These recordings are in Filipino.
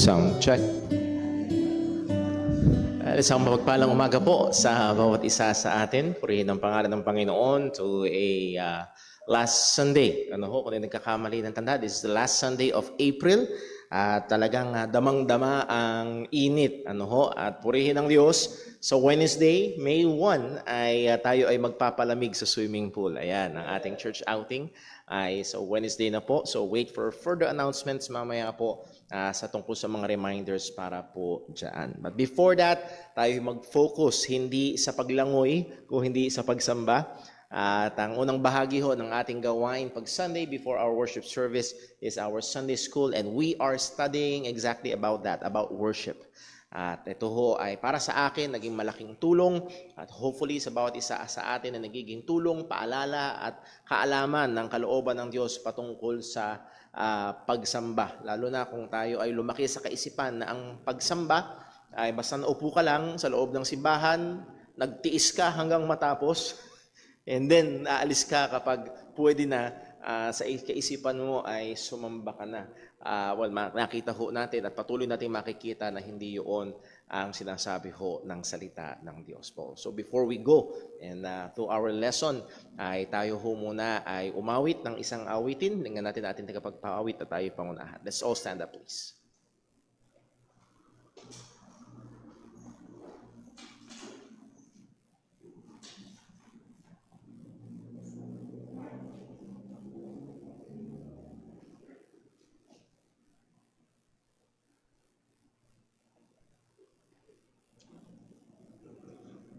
Sound check. Isang mapagpalang umaga po sa bawat isa sa atin. Purihin ang pangalan ng Panginoon to a last Sunday. Ano ho, kung nagkakamali ng tanda, this is the last Sunday of April. At talagang damang-dama ang init. Ano ho, at purihin ang Diyos. So Wednesday, May 1, ay tayo ay magpapalamig sa swimming pool. Ayan, ang ating church outing ay so Wednesday na po. So wait for further announcements mamaya po sa tungkol sa mga reminders para po dyan. But before that, tayo mag-focus hindi sa paglangoy, kung hindi sa pagsamba. At ang unang bahagi ho ng ating gawain pag Sunday before our worship service is our Sunday school, and we are studying exactly about that, about worship. At ito ho ay para sa akin naging malaking tulong, at hopefully sa bawat isa sa atin na nagiging tulong, paalala at kaalaman ng kalooban ng Diyos patungkol sa pagsamba. Lalo na kung tayo ay lumaki sa kaisipan na ang pagsamba ay basta naupo ka lang sa loob ng simbahan, nagtiis ka hanggang matapos, and then aalis ka kapag pwede na, sa kaisipan mo ay sumamba ka na. Nakita ho natin at patuloy natin makikita na hindi yun ang sinasabi ho ng salita ng Diyos po. So before we go and to our lesson, ay tayo ho muna ay umawit ng isang awitin. Tingnan natin ating tagapagpawit at tayo pangunahan. Let's all stand up, please.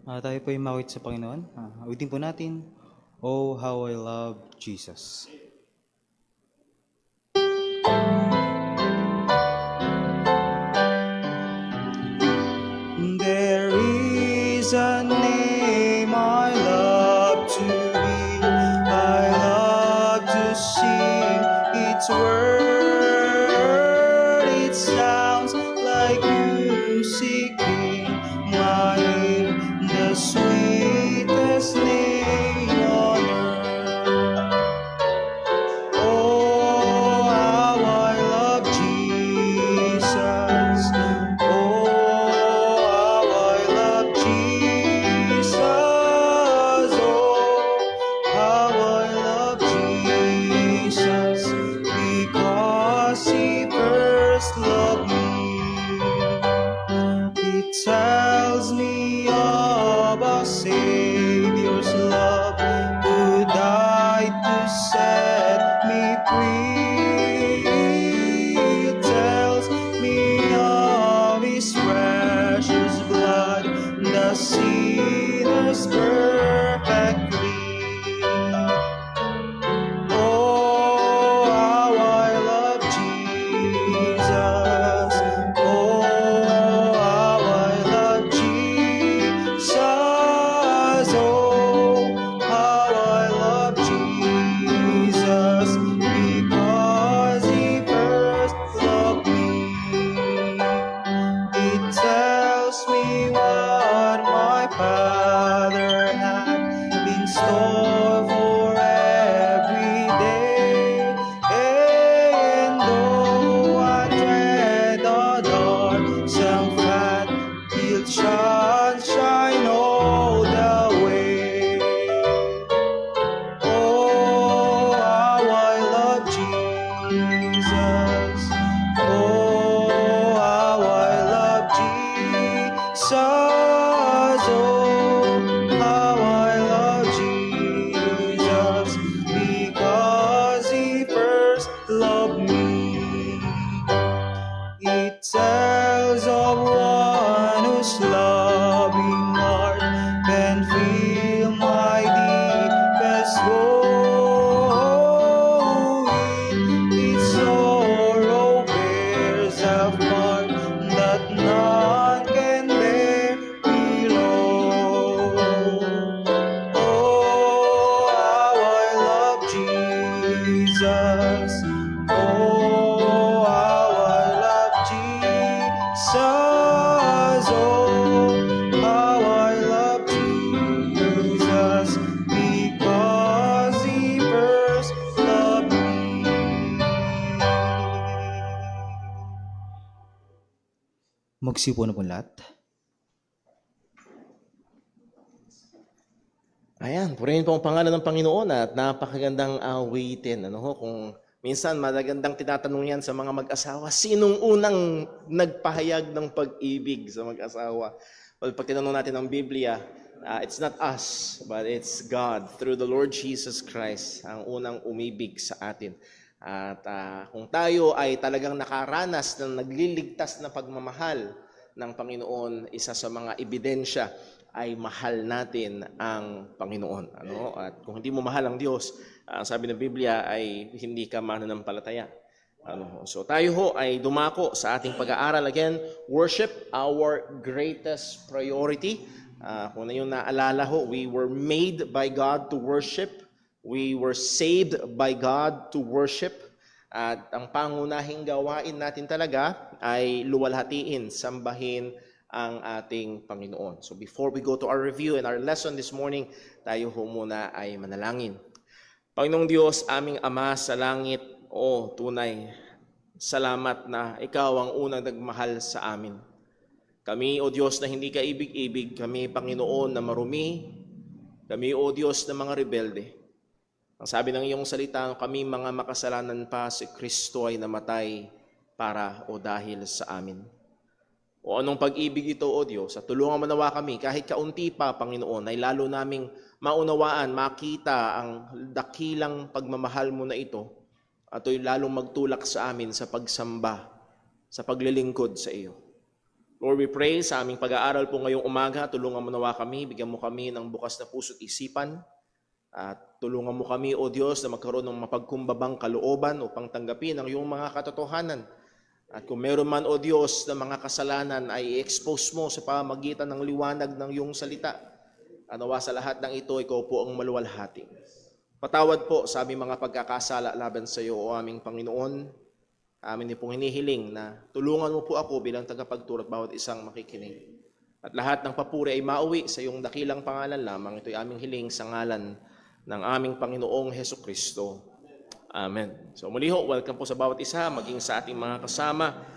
Tayo po ay mawit sa Panginoon. Awitin po natin, Oh, how I love Jesus. There is a name I love to hear, I love to sing its word. It sounds like music in my ear, the sweetest name on earth. Oh, how I love Jesus. Oh, how I love Jesus. Oh, how I love Jesus. Because He first loved me. It tells me of a Savior's love who died to set me free. It tells me of His precious blood, the sinner's perfect clean. Oh, how I love Jesus. Oh, how I love Jesus. Oh, how I love Jesus. Because He first loved me. It tells me what my Father had in store for every day. And though I tread the dark, some fat he'll shine all the way. Oh, how I love Jesus. Oh, how I love Jesus. Oh, how I love Jesus. Because He first loved me. It tells of one whose loving heart can feel my deepest woe. In its sorrow bears a part that none can bear below. Oh, how I love Jesus. Oh, how I love Jesus. Oh, how I love Jesus. Because He first loved me. Magsipo na po lahat. Ayan, purihin po ang pangalan ng Panginoon at napakagandang awitin. Ano ho, kung minsan magagandang tinatanong yan sa mga mag-asawa, sinong unang nagpahayag ng pag-ibig sa mag-asawa? Well, pag tinanong natin ang Biblia, it's not us, but it's God through the Lord Jesus Christ ang unang umibig sa atin. At kung tayo ay talagang nakaranas ng nagliligtas na pagmamahal ng Panginoon, isa sa mga ebidensya ay mahal natin ang Panginoon. Ano? At kung hindi mo mahal ang Diyos, ang sabi ng Biblia ay hindi ka mananampalataya. Ano? So tayo ho ay dumako sa ating pag-aaral. Again, worship, our greatest priority. Kung na yung naalala ho, we were made by God to worship. We were saved by God to worship. At ang pangunahing gawain natin talaga ay luwalhatiin, sambahin ang ating Panginoon. So before we go to our review and our lesson this morning, tayo ho muna ay manalangin. Panginoong Diyos, aming Ama sa langit, tunay, salamat na Ikaw ang unang nagmahal sa amin. Kami, O Diyos, na hindi ka ibig-ibig, kami, Panginoon, na marumi, kami, O Diyos, na mga rebelde. Ang sabi ng iyong salita, kami mga makasalanan pa, si Kristo ay namatay para o dahil sa amin. O anong pag-ibig ito, O Diyos, at tulungan mo nawa kami, kahit kaunti pa, Panginoon, ay lalo naming maunawaan, makita ang dakilang pagmamahal mo na ito, at ito'y lalong magtulak sa amin sa pagsamba, sa paglilingkod sa iyo. Lord, we pray sa aming pag-aaral po ngayong umaga, tulungan mo nawa kami, bigyan mo kami ng bukas na puso't isipan, at tulungan mo kami, O Diyos, na magkaroon ng mapagkumbabang kalooban upang tanggapin ang iyong mga katotohanan. At kung meron man, O Diyos, na mga kasalanan ay i-expose mo sa pamamagitan ng liwanag ng iyong salita. Anawa sa lahat ng ito, ikaw po ang maluwalhati. Patawad po sa aming mga pagkakasala laban sa iyo, O aming Panginoon. Amin din pong hinihiling na tulungan mo po ako bilang tagapagturo at bawat isang makikinig. At lahat ng papuri ay mauwi sa iyong dakilang pangalan lamang. Ito'y aming hiling sa ngalan ng aming Panginoong Hesukristo. Amen. So muli ho, welcome po sa bawat isa, maging sa ating mga kasama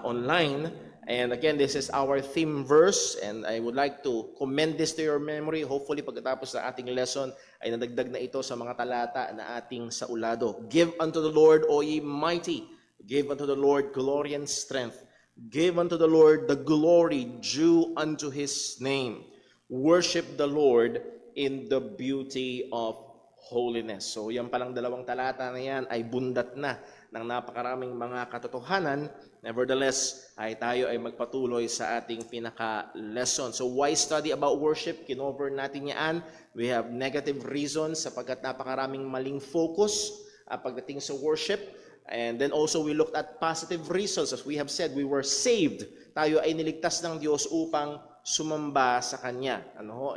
online. And again, this is our theme verse and I would like to commend this to your memory. Hopefully pagkatapos ng ating lesson ay nadagdag na ito sa mga talata na ating saulado. Give unto the Lord, O ye mighty. Give unto the Lord glory and strength. Give unto the Lord the glory due unto his name. Worship the Lord in the beauty of holiness. So yan palang dalawang talata na yan ay bundat na ng napakaraming mga katotohanan. Nevertheless, ay tayo ay magpatuloy sa ating pinaka-lesson. So why study about worship? Kinover natin yan. We have negative reasons sapagkat napakaraming maling focus pagdating sa worship. And then also we looked at positive reasons. As we have said, we were saved. Tayo ay niligtas ng Diyos upang sumamba sa Kanya.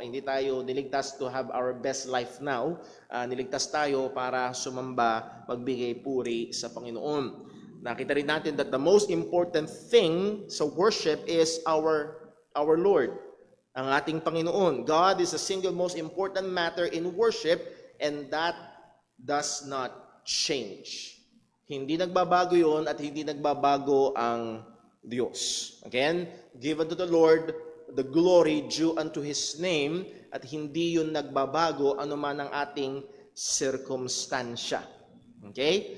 Hindi tayo niligtas to have our best life now. Niligtas tayo para sumamba, magbigay puri sa Panginoon. Nakita rin natin that the most important thing sa worship is our Lord, ang ating Panginoon. God is the single most important matter in worship and that does not change. Hindi nagbabago yun at hindi nagbabago ang Diyos. Again, give unto the Lord the glory due unto his name at hindi yun nagbabago anuman ang ating circumstansya. Okay?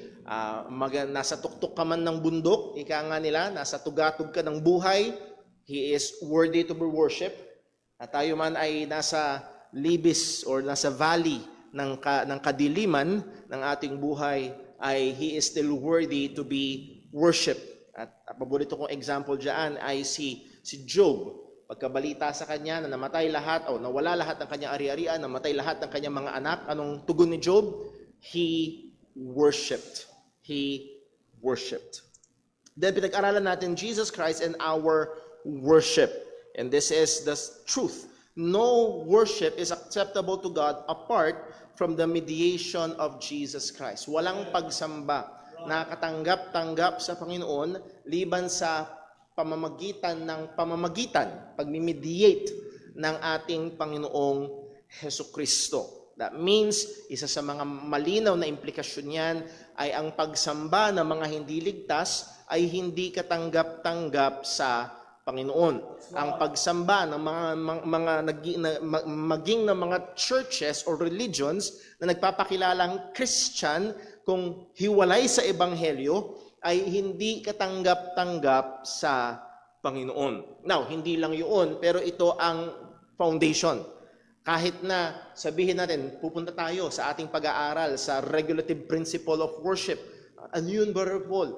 Nasa tuktok ka man ng bundok, ika nga nila, nasa tugatog ka ng buhay, he is worthy to be worshipped. At tayo man ay nasa libis or nasa valley ng kadiliman ng ating buhay, ay he is still worthy to be worshipped. At paborito kong example dyan ay si Job. Pagkabalita sa kanya na namatay lahat o nawala lahat ng kanyang ari-arian, namatay lahat ng kanyang mga anak, anong tugon ni Job? He worshipped. He worshipped. Then pinag-aralan natin Jesus Christ and our worship. And this is the truth. No worship is acceptable to God apart from the mediation of Jesus Christ. Walang pagsamba na katanggap-tanggap sa Panginoon liban sa pamamagitan, pagmimediate ng ating Panginoong Hesukristo. That means, isa sa mga malinaw na implikasyon yan ay ang pagsamba ng mga hindi ligtas ay hindi katanggap-tanggap sa Panginoon. Ang pagsamba ng maging ng mga churches or religions na nagpapakilalang Christian kung hiwalay sa ebanghelyo ay hindi katanggap-tanggap sa Panginoon. Now, hindi lang yun, pero ito ang foundation. Kahit na sabihin natin, pupunta tayo sa ating pag-aaral sa regulative principle of worship. Ano yun, Brother Paul?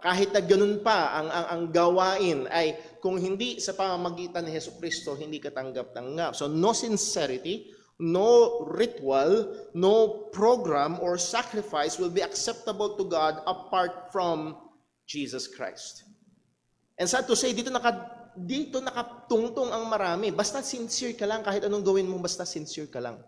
Kahit na ganun pa, ang gawain ay kung hindi sa pamamagitan ni Jesucristo, hindi katanggap-tanggap. So, no sincerity, no ritual, no program or sacrifice will be acceptable to God apart from Jesus Christ. And sad to say, dito nakatungtong ang marami. Basta sincere ka lang, kahit anong gawin mo, basta sincere ka lang.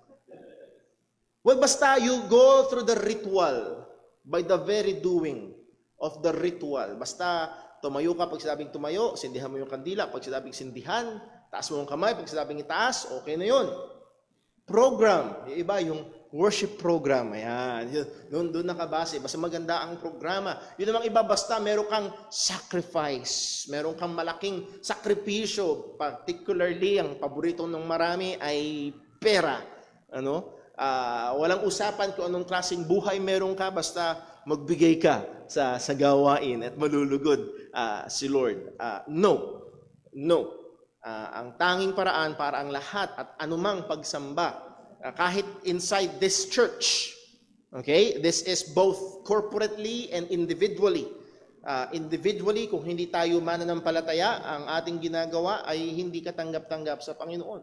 Well, basta you go through the ritual by the very doing of the ritual. Basta tumayo ka pag sinabing tumayo, sindihan mo yung kandila. Pag sinabing sindihan, taas mo yung kamay. Pag sinabing itaas, okay na yun. Program. Yung iba, yung worship program. Ayan. Doon nakabase. Basta maganda ang programa. Yun namang iba, basta meron kang sacrifice. Meron kang malaking sakripisyo. Particularly, ang paborito ng marami ay pera. Walang usapan kung anong klaseng buhay meron ka, basta magbigay ka sa gawain at malulugod si Lord. No. Ang tanging paraan para ang lahat at anumang pagsamba, kahit inside this church, okay, this is both corporately and individually. Individually, kung hindi tayo mananampalataya, ang ating ginagawa ay hindi katanggap-tanggap sa Panginoon.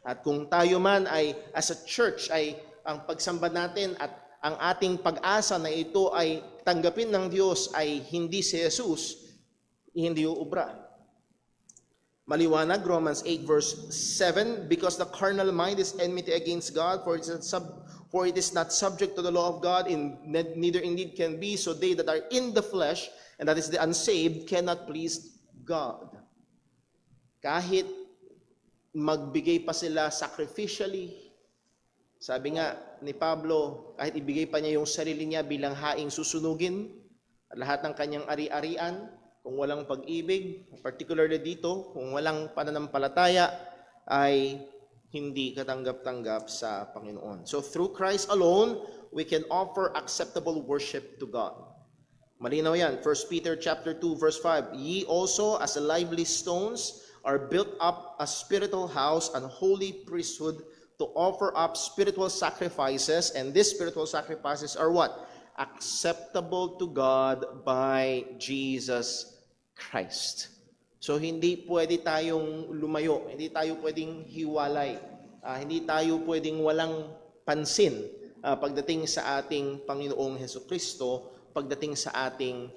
At kung tayo man ay as a church ay ang pagsamba natin at ang ating pag-asa na ito ay tanggapin ng Diyos ay hindi si Jesus, hindi uubra. Maliwanag, Romans 8 verse 7, because the carnal mind is enmity against God, for it is not subject to the law of God, neither indeed can be, so they that are in the flesh, and that is the unsaved, cannot please God. Kahit magbigay pa sila sacrificially, sabi nga ni Pablo, kahit ibigay pa niya yung sarili niya bilang haing susunugin, at lahat ng kanyang ari-arian, kung walang pag-ibig, particularly dito, kung walang pananampalataya, ay hindi katanggap-tanggap sa Panginoon. So through Christ alone, we can offer acceptable worship to God. Malinaw yan. 1 Peter chapter 2 verse 5, ye also as lively stones are built up a spiritual house and holy priesthood to offer up spiritual sacrifices, and these spiritual sacrifices are what? Acceptable to God by Jesus Christ. So hindi pwede tayong lumayo, hindi tayo pwedeng hiwalay, hindi tayo pwedeng walang pansin pagdating sa ating Panginoong Hesukristo, pagdating sa ating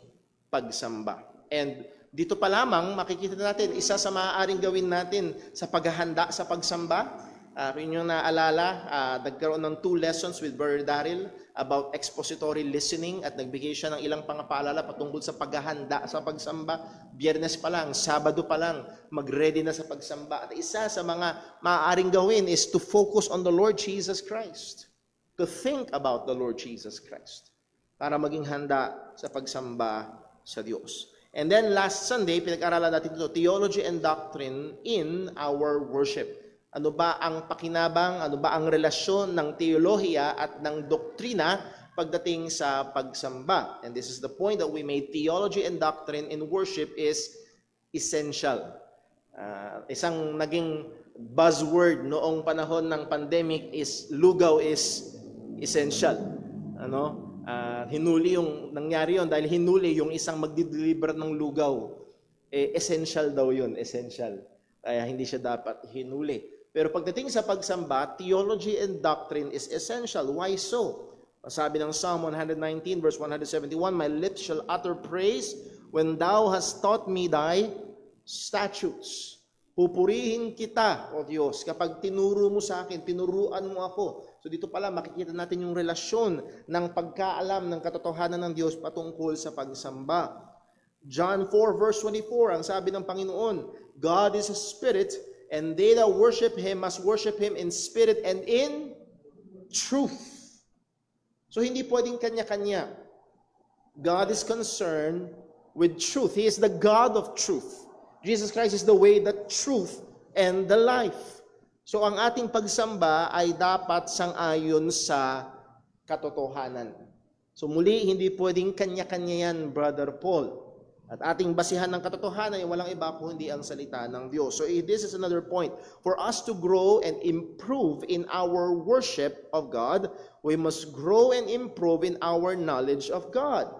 pagsamba. And dito pa lamang makikita natin isa sa maaaring gawin natin sa paghahanda sa pagsamba. Kung yung naalala, nagkaroon ng 2 lessons with Brother Daryl about expository listening at nagbigay siya ng ilang pangapaalala patungkol sa paghahanda sa pagsamba. Biyernes pa lang, Sabado pa lang, mag-ready na sa pagsamba. At isa sa mga maaaring gawin is to focus on the Lord Jesus Christ. To think about the Lord Jesus Christ. Para maging handa sa pagsamba sa Diyos. And then last Sunday, pinag-aralan natin ito, theology and doctrine in our worship. Ano ba ang pakinabang, ano ba ang relasyon ng teolohiya at ng doktrina pagdating sa pagsamba? And this is the point that we made. Theology and doctrine in worship is essential. Isang naging buzzword noong panahon ng pandemic is lugaw is essential. Hinuli yung nangyari yon dahil hinuli yung isang magdi-deliver ng lugaw. Essential daw yun, essential. Kaya hindi siya dapat hinuli. Pero pagdating sa pagsamba, theology and doctrine is essential. Why so? Sabi ng Psalm 119 verse 171, my lips shall utter praise when thou hast taught me thy statutes. Pupurihin kita, O Diyos, kapag tinuro mo sa akin, tinuruan mo ako. So dito pala makikita natin yung relasyon ng pagkaalam ng katotohanan ng Diyos patungkol sa pagsamba. John 4 verse 24, ang sabi ng Panginoon, God is a spirit, and they that worship Him must worship Him in spirit and in truth. So hindi pwedeng kanya-kanya. God is concerned with truth. He is the God of truth. Jesus Christ is the way, the truth, and the life. So ang ating pagsamba ay dapat sang-ayon sa katotohanan. So muli, hindi pwedeng kanya-kanya yan, Brother Paul. At ating basihan ng katotohanan ay walang iba kundi ang salita ng Diyos. So this is another point. For us to grow and improve in our worship of God, we must grow and improve in our knowledge of God.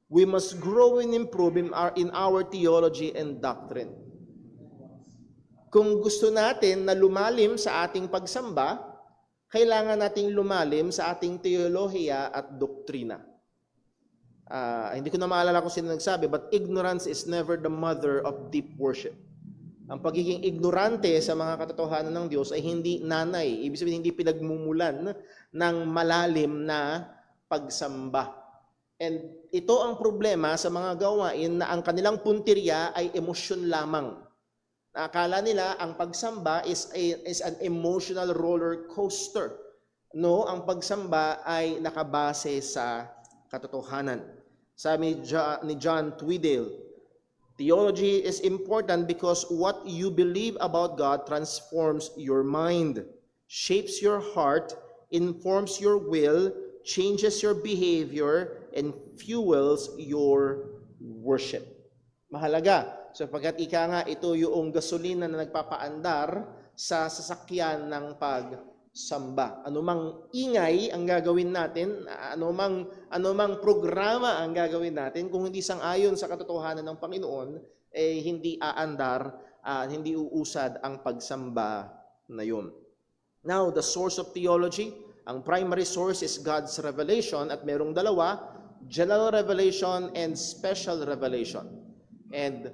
We must grow and improve in our theology and doctrine. Kung gusto natin na lumalim sa ating pagsamba, kailangan nating lumalim sa ating teolohiya at doktrina. Hindi ko na maalala kung sino nagsabi, but ignorance is never the mother of deep worship. Ang pagiging ignorante sa mga katotohanan ng Diyos ay hindi nanay, ibig sabihin hindi pinagmumulan ng malalim na pagsamba. And ito ang problema sa mga gawain na ang kanilang puntirya ay emosyon lamang. Akala nila ang pagsamba is an emotional roller coaster. No, ang pagsamba ay nakabase sa katotohanan. Sabi ni John Tweedale, theology is important because what you believe about God transforms your mind, shapes your heart, informs your will, changes your behavior, and fuels your worship. Mahalaga, sapagkat ika nga ito yung gasolina na nagpapaandar sa sasakyan ng pagsamba. Anumang ingay ang gagawin natin, anumang programa ang gagawin natin, kung hindi sang-ayon sa katotohanan ng Panginoon, hindi aandar, hindi uusad ang pagsamba na yun. Now, the source of theology, ang primary source is God's revelation at merong dalawa, general revelation and special revelation. And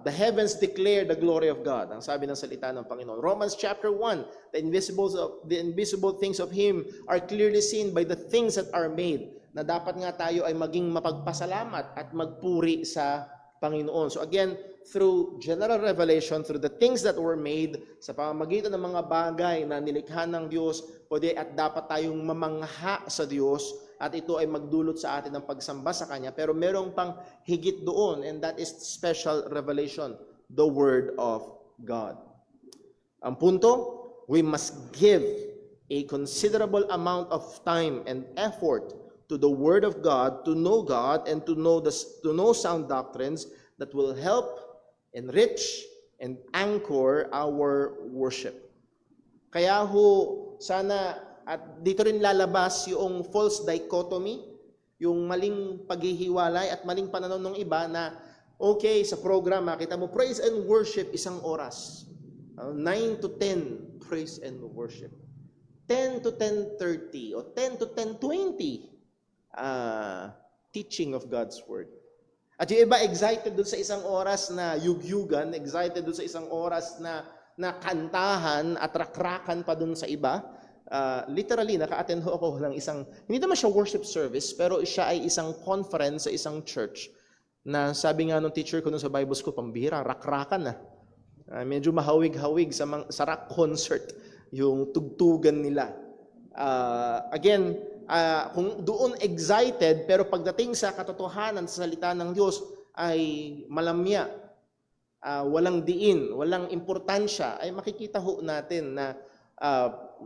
the heavens declare the glory of God. Ang sabi ng salita ng Panginoon. Romans chapter 1, the invisible things of Him are clearly seen by the things that are made. Na dapat nga tayo ay maging mapagpasalamat at magpuri sa Panginoon. So again, through general revelation, through the things that were made, sa pamamagitan ng mga bagay na nilikha ng Diyos, pwede at dapat tayong mamangha sa Diyos at ito ay magdulot sa atin ng pagsamba sa Kanya. Pero merong pang higit doon, and that is special revelation, the Word of God. Ang punto, we must give a considerable amount of time and effort to the Word of God and to know sound doctrines that will help, enrich, and anchor our worship. Kaya sana at dito rin lalabas yung false dichotomy, yung maling paghihiwalay at maling pananaw ng iba na okay, sa program, makita mo, praise and worship, 1 oras. 9 to 10, praise and worship. 10 to 10:30 o 10 to 10:20, teaching of God's Word. At yung iba excited dun sa 1 oras na yugyugan, excited dun sa 1 oras na kantahan at rakrakan pa dun sa iba. Literally, naka-attend ako ng isang, hindi naman siya worship service, pero siya ay isang conference sa isang church na sabi nga nung teacher ko nun sa Bible school, pambihira, rakrakan na. Medyo mahawig-hawig sa rock concert yung tugtugan nila. Kung doon excited, pero pagdating sa katotohanan, sa salita ng Diyos, ay malamya, walang diin, walang importansya, ay makikita ho natin na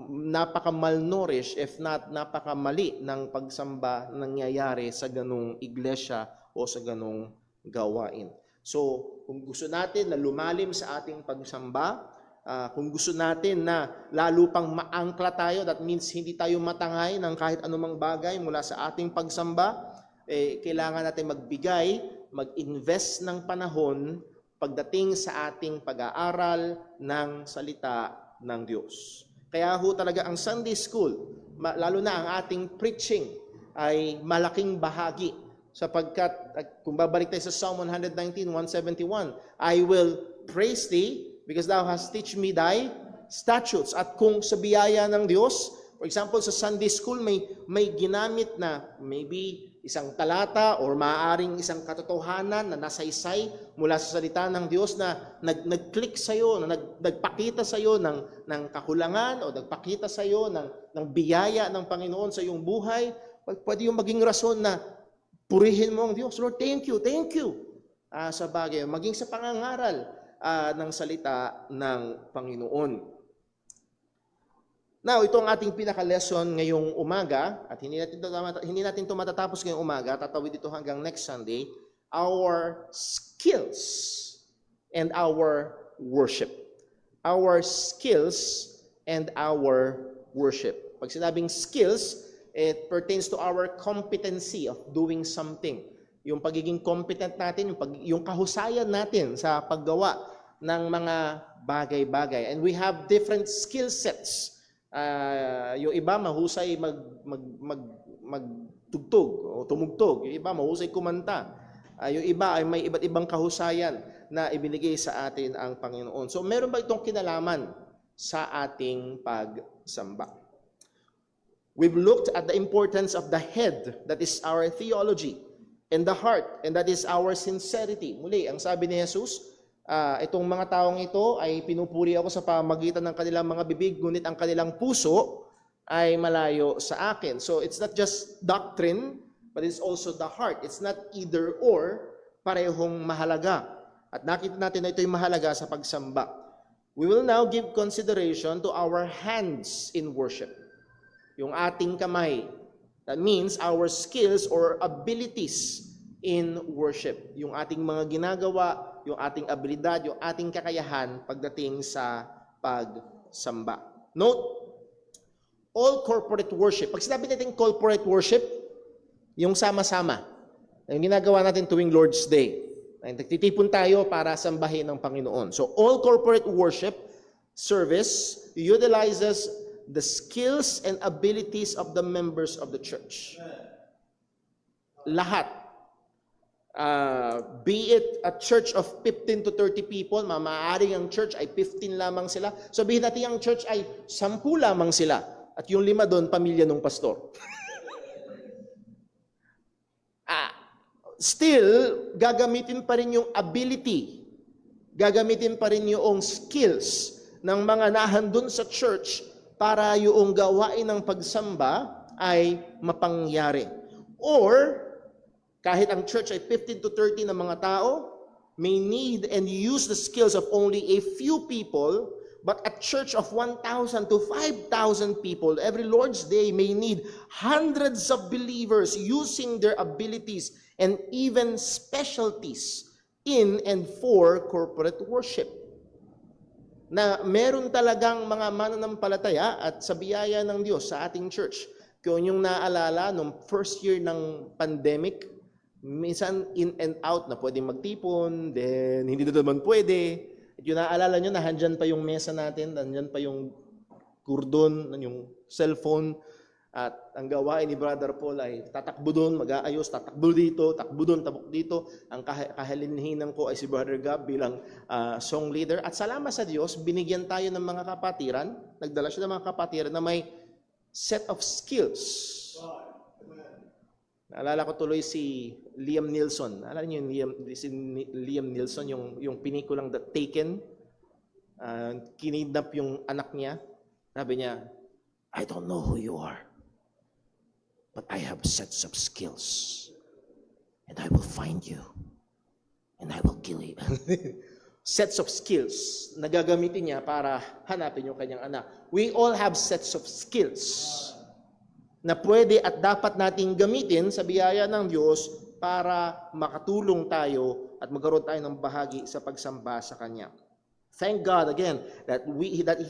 napaka-malnourished, if not napaka-mali ng pagsamba na nangyayari sa ganung iglesia o sa ganung gawain. So, kung gusto natin na lumalim sa ating pagsamba, kung gusto natin na lalo pang maangkla tayo, that means hindi tayo matangay ng kahit anumang bagay mula sa ating pagsamba, kailangan natin magbigay, mag-invest ng panahon pagdating sa ating pag-aaral ng salita ng Diyos. Kaya ho talaga ang Sunday School, lalo na ang ating preaching, ay malaking bahagi sapagkat kung babalik tayo sa Psalm 119, 171, I will praise thee because thou hast teach me thy statutes. At kung sa biyaya ng Diyos, for example, sa Sunday School, may ginamit na maybe isang talata or maaaring isang katotohanan na nasaysay mula sa salita ng Diyos na nag-click sa iyo, na nagpakita sa iyo ng kakulangan o nagpakita sa iyo ng biyaya ng Panginoon sa iyong buhay. Pwede yung maging rason na Purihin mo ang Diyos. Lord, thank you, thank you. Sa bagay, maging sa pangangaral ng salita ng Panginoon. Now, ito ang ating pinaka-lesson ngayong umaga, at hindi natin ito matatapos ngayong umaga, tatawid ito hanggang next Sunday, our skills and our worship. Our skills and our worship. Pag sinabing skills, it pertains to our competency of doing something. Yung pagiging competent natin, yung kahusayan natin sa paggawa ng mga bagay-bagay. And we have different skill sets. Yung iba mahusay magtugtog o tumugtog. Yung iba mahusay kumanta. Yung iba ay may iba't ibang kahusayan na ibinigay sa atin ang Panginoon. So meron ba itong kinalaman sa ating pagsamba? We've looked at the importance of the head, that is our theology, and the heart, and that is our sincerity. Muli, ang sabi ni Jesus, itong mga taong ito ay pinupuri ako sa pamagitan ng kanilang mga bibig, ngunit ang kanilang puso ay malayo sa akin. So it's not just doctrine, but it's also the heart. It's not either or, parehong mahalaga. At nakita natin na ito'y mahalaga sa pagsamba. We will now give consideration to our hands in worship. Yung ating kamay. That means our skills or abilities in worship. Yung ating mga ginagawa, yung ating abilidad, yung ating kakayahan pagdating sa pagsamba. Note, all corporate worship. Pag sinabi natin corporate worship, yung sama-sama. Yung ginagawa natin tuwing Lord's Day. Nagtitipon tayo para sambahin ng Panginoon. So all corporate worship service utilizes the skills and abilities of the members of the church. Lahat. Be it a church of 15 to 30 people, maaaring ang church ay 15 lamang sila. Sabihin natin ang church ay 10 lamang sila. At yung 5 doon, pamilya ng pastor. Still, gagamitin pa rin yung ability, gagamitin pa rin yung skills ng mga nahandun sa church para yung gawain ng pagsamba ay mapangyari. Or, kahit ang church ay 15 to 30 na mga tao, may need and use the skills of only a few people, but a church of 1,000 to 5,000 people, every Lord's Day may need hundreds of believers using their abilities and even specialties in and for corporate worship. Na meron talagang mga mananampalataya at sa biyaya ng Diyos sa ating church. Kung yung naalala, nung first year ng pandemic, minsan in and out na pwedeng magtipon, then hindi na naman pwede. At yung naalala nyo, nahandyan pa yung mesa natin, nandyan pa yung kurdon, yung cellphone, at ang gawain ni Brother Paul ay tatakbo doon, mag-aayos, tatakbo dito, takbo doon, tabok dito. Ang kahalinhinan ko ay si Brother Gab bilang song leader. At salamat sa Diyos, binigyan tayo ng mga kapatiran, nagdala siya ng mga kapatiran na may set of skills. Naalala ko tuloy si Liam Neeson. Naalala niyo si Liam Neeson, yung pinikulang The Taken. Kinidnap yung anak niya. Sabi niya, I don't know who you are, but I have sets of skills. And I will find you. And I will kill you. Sets of skills na gagamitin niya para hanapin yung kanyang anak. We all have sets of skills na pwede at dapat nating gamitin sa biyaya ng Diyos para makatulong tayo at magkaroon tayo ng bahagi sa pagsamba sa Kanya. Thank God again that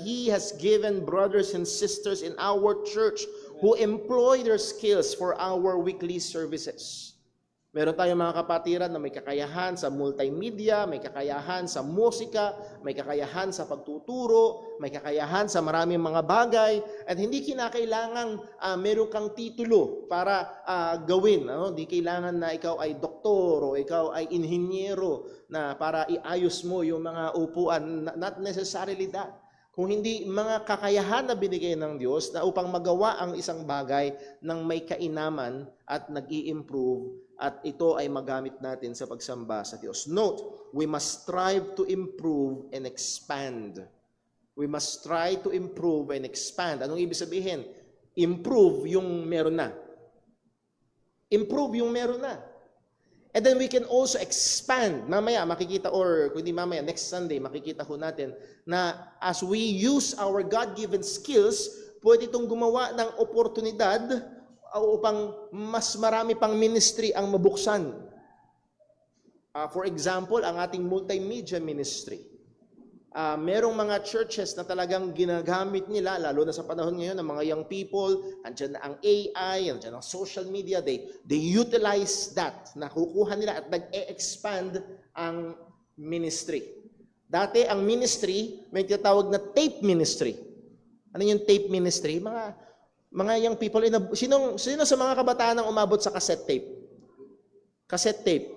He has given brothers and sisters in our church who employ their skills for our weekly services. Meron tayong mga kapatiran na may kakayahan sa multimedia, may kakayahan sa musika, may kakayahan sa pagtuturo, may kakayahan sa maraming mga bagay, at hindi kinakailangan meron kang titulo para gawin. Hindi kailangan na ikaw ay doktor o ikaw ay inhinyero na para iayos mo yung mga upuan. Not necessarily that. Kung hindi mga kakayahan na binigay ng Diyos na upang magawa ang isang bagay ng may kainaman at nag-i-improve, at ito ay magamit natin sa pagsamba sa Diyos. Note, we must strive to improve and expand. We must try to improve and expand. Anong ibig sabihin? Improve yung meron na. improve yung meron na. And then we can also expand. Mamaya makikita, or kundi mamaya, next Sunday, makikita ho natin na as we use our God-given skills, pwede itong gumawa ng oportunidad upang mas marami pang ministry ang mabuksan. For example, ang ating multimedia ministry. Merong mga churches na talagang ginagamit nila, lalo na sa panahon ngayon ng mga young people, andyan na ang AI, andyan ang social media, they utilize that, nakukuha nila at nag-e-expand ang ministry. Dati, ang ministry, may tinatawag na tape ministry. Ano yung tape ministry? Mga young people, sino sa mga kabataan ang umabot sa cassette tape? Cassette tape.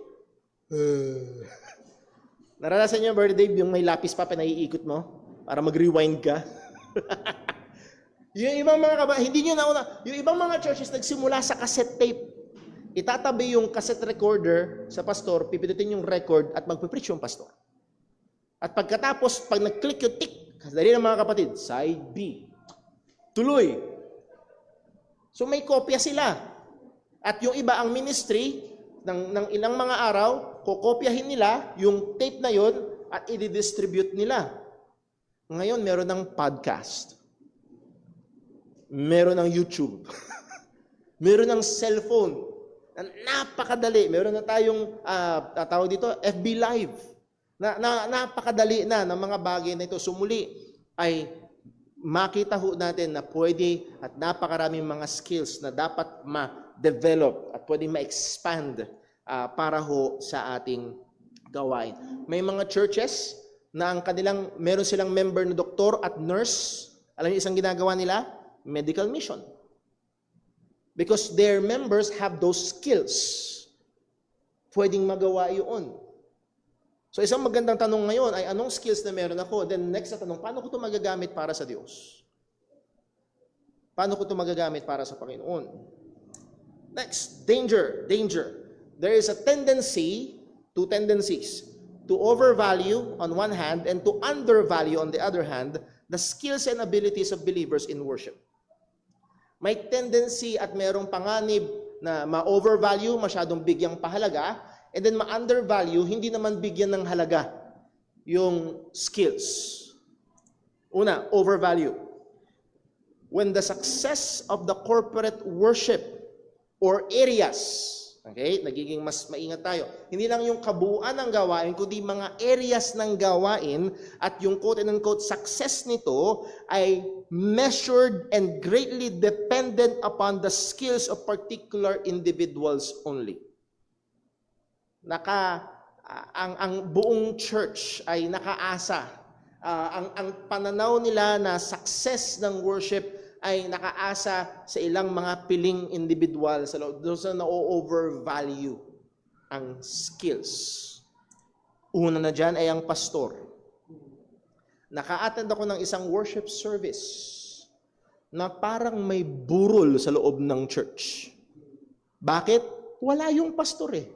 Naranasan niyo, Brother Dave, yung may lapis pa pinaiikot mo para mag-rewind ka? Yung ibang mga hindi niyo nauna, yung ibang mga churches nagsimula sa cassette tape. Itatabi yung cassette recorder sa pastor, pipindutin yung record at magpipreach yung pastor. At pagkatapos, pag nag-click yung tick, dali ng mga kapatid, side B. Tuloy. So may kopya sila. At yung iba, ang ministry, ng ilang mga araw, kokopyahin nila yung tape na yon at i-distribute nila. Ngayon, meron ng podcast. Meron ng YouTube. Meron ng cellphone. Napakadali. Meron na tayong, tawag dito, FB Live. Napakadali na ng mga bagay na ito. Sumuli ay makita ho natin na pwede at napakaraming mga skills na dapat ma-develop at pwede ma-expand para ho sa ating gawain. May mga churches na ang kanilang, meron silang member na doktor at nurse. Alam niyo isang ginagawa nila? Medical mission. Because their members have those skills. Pwedeng magawa yun. So isang magandang tanong ngayon ay anong skills na meron ako? Then next na tanong, paano ko ito magagamit para sa Diyos? Paano ko ito magagamit para sa Panginoon? Next, danger. There is a tendency, two tendencies, to overvalue on one hand and to undervalue on the other hand the skills and abilities of believers in worship. May tendency at merong panganib na ma-overvalue, masyadong bigyang pahalaga, and then ma-undervalue, hindi naman bigyan ng halaga yung skills. Una, overvalue. When the success of the corporate worship or areas, okay, nagiging mas maingat tayo. Hindi lang yung kabuuan ng gawain, kundi mga areas ng gawain at yung quote-unquote success nito ay measured and greatly dependent upon the skills of particular individuals only. Ang buong church ay nakaasa. Ang pananaw nila na success ng worship ay nakaasa sa ilang mga piling individual sa loob. Doon sa na-overvalue ang skills. Una na dyan ay ang pastor. Naka-attend ako ng isang worship service na parang may burol sa loob ng church. Bakit? Wala yung pastor eh.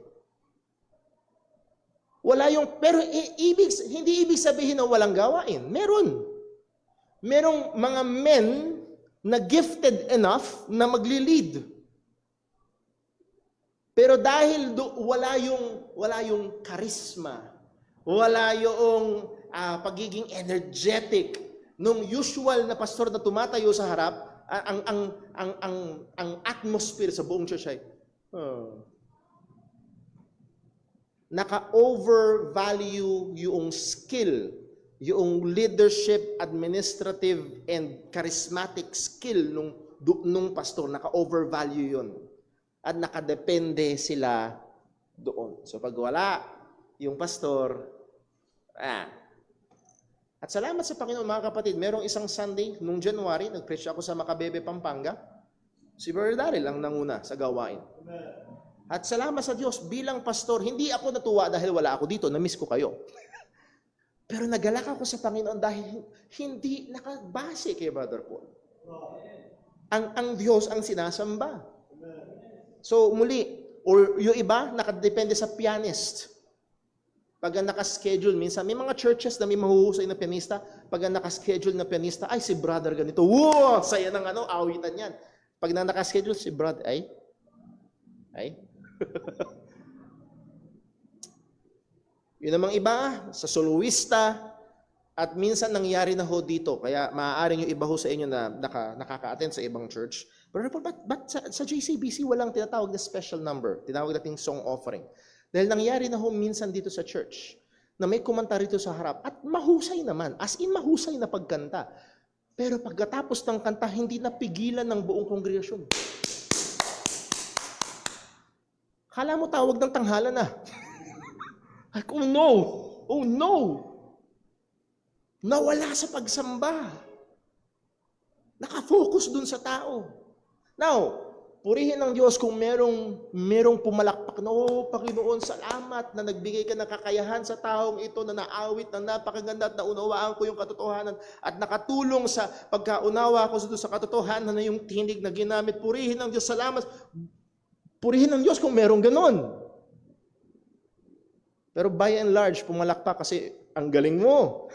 Wala yung, pero hindi ibig sabihin na walang gawain. Meron. Merong mga men na gifted enough na magli-lead. Pero dahil wala yung charisma, wala yung pagiging energetic nung usual na pastor na tumatayo sa harap, ang atmosphere sa buong church ay naka-overvalue yung skill, yung leadership, administrative, and charismatic skill nung pastor. Naka-overvalue yun. At nakadepende sila doon. So pag wala yung pastor, At salamat sa Panginoon mga kapatid, merong isang Sunday, nung January, nag-preach ako sa Macabebe, Pampanga. Si Brother Daryl ang nanguna sa gawain. At salamat sa Diyos, bilang pastor, hindi ako natuwa dahil wala ako dito, na-miss ko kayo. Pero nagalak ako sa Panginoon dahil hindi nakabase kay Brother Paul. Ang Diyos ang sinasamba. So muli, or yung iba, nakadepende sa pianist. Pag nakaschedule, minsan, may mga churches na may mahuhusay na pianista, pag nakaschedule na pianista, ay si brother ganito, wow, saya ng awitan yan. Pag nakaschedule si brother, ay, Ay? Yun namang iba, sa soloista, at minsan nangyari na ho dito, kaya maaaring yung iba ho sa inyo na nakaka-attend sa ibang church. Pero ba't sa JCBC walang tinatawag na special number? Tinawag nating song offering. Dahil nangyari na ho minsan dito sa church, na may kumanta rito sa harap, at mahusay naman, as in mahusay na pagkanta. Pero pagkatapos ng kanta, hindi napigilan ng buong kongregasyon. Kala mo tawag ng tanghalan na. Like, oh no! Oh no! Nawala sa pagsamba. Nakafocus dun sa tao. Now, purihin ng Diyos kung merong pumalakpak na, oh, Panginoon, salamat na nagbigay ka ng kakayahan sa taong ito na naawit na napakaganda at naunawaan ko yung katotohanan at nakatulong sa pagkaunawa ko sa katotohanan na yung tinig na ginamit. Purihin ng Diyos, salamat. Purihin ng Diyos kung merong ganon. Pero by and large, pumalakpak kasi ang galing mo.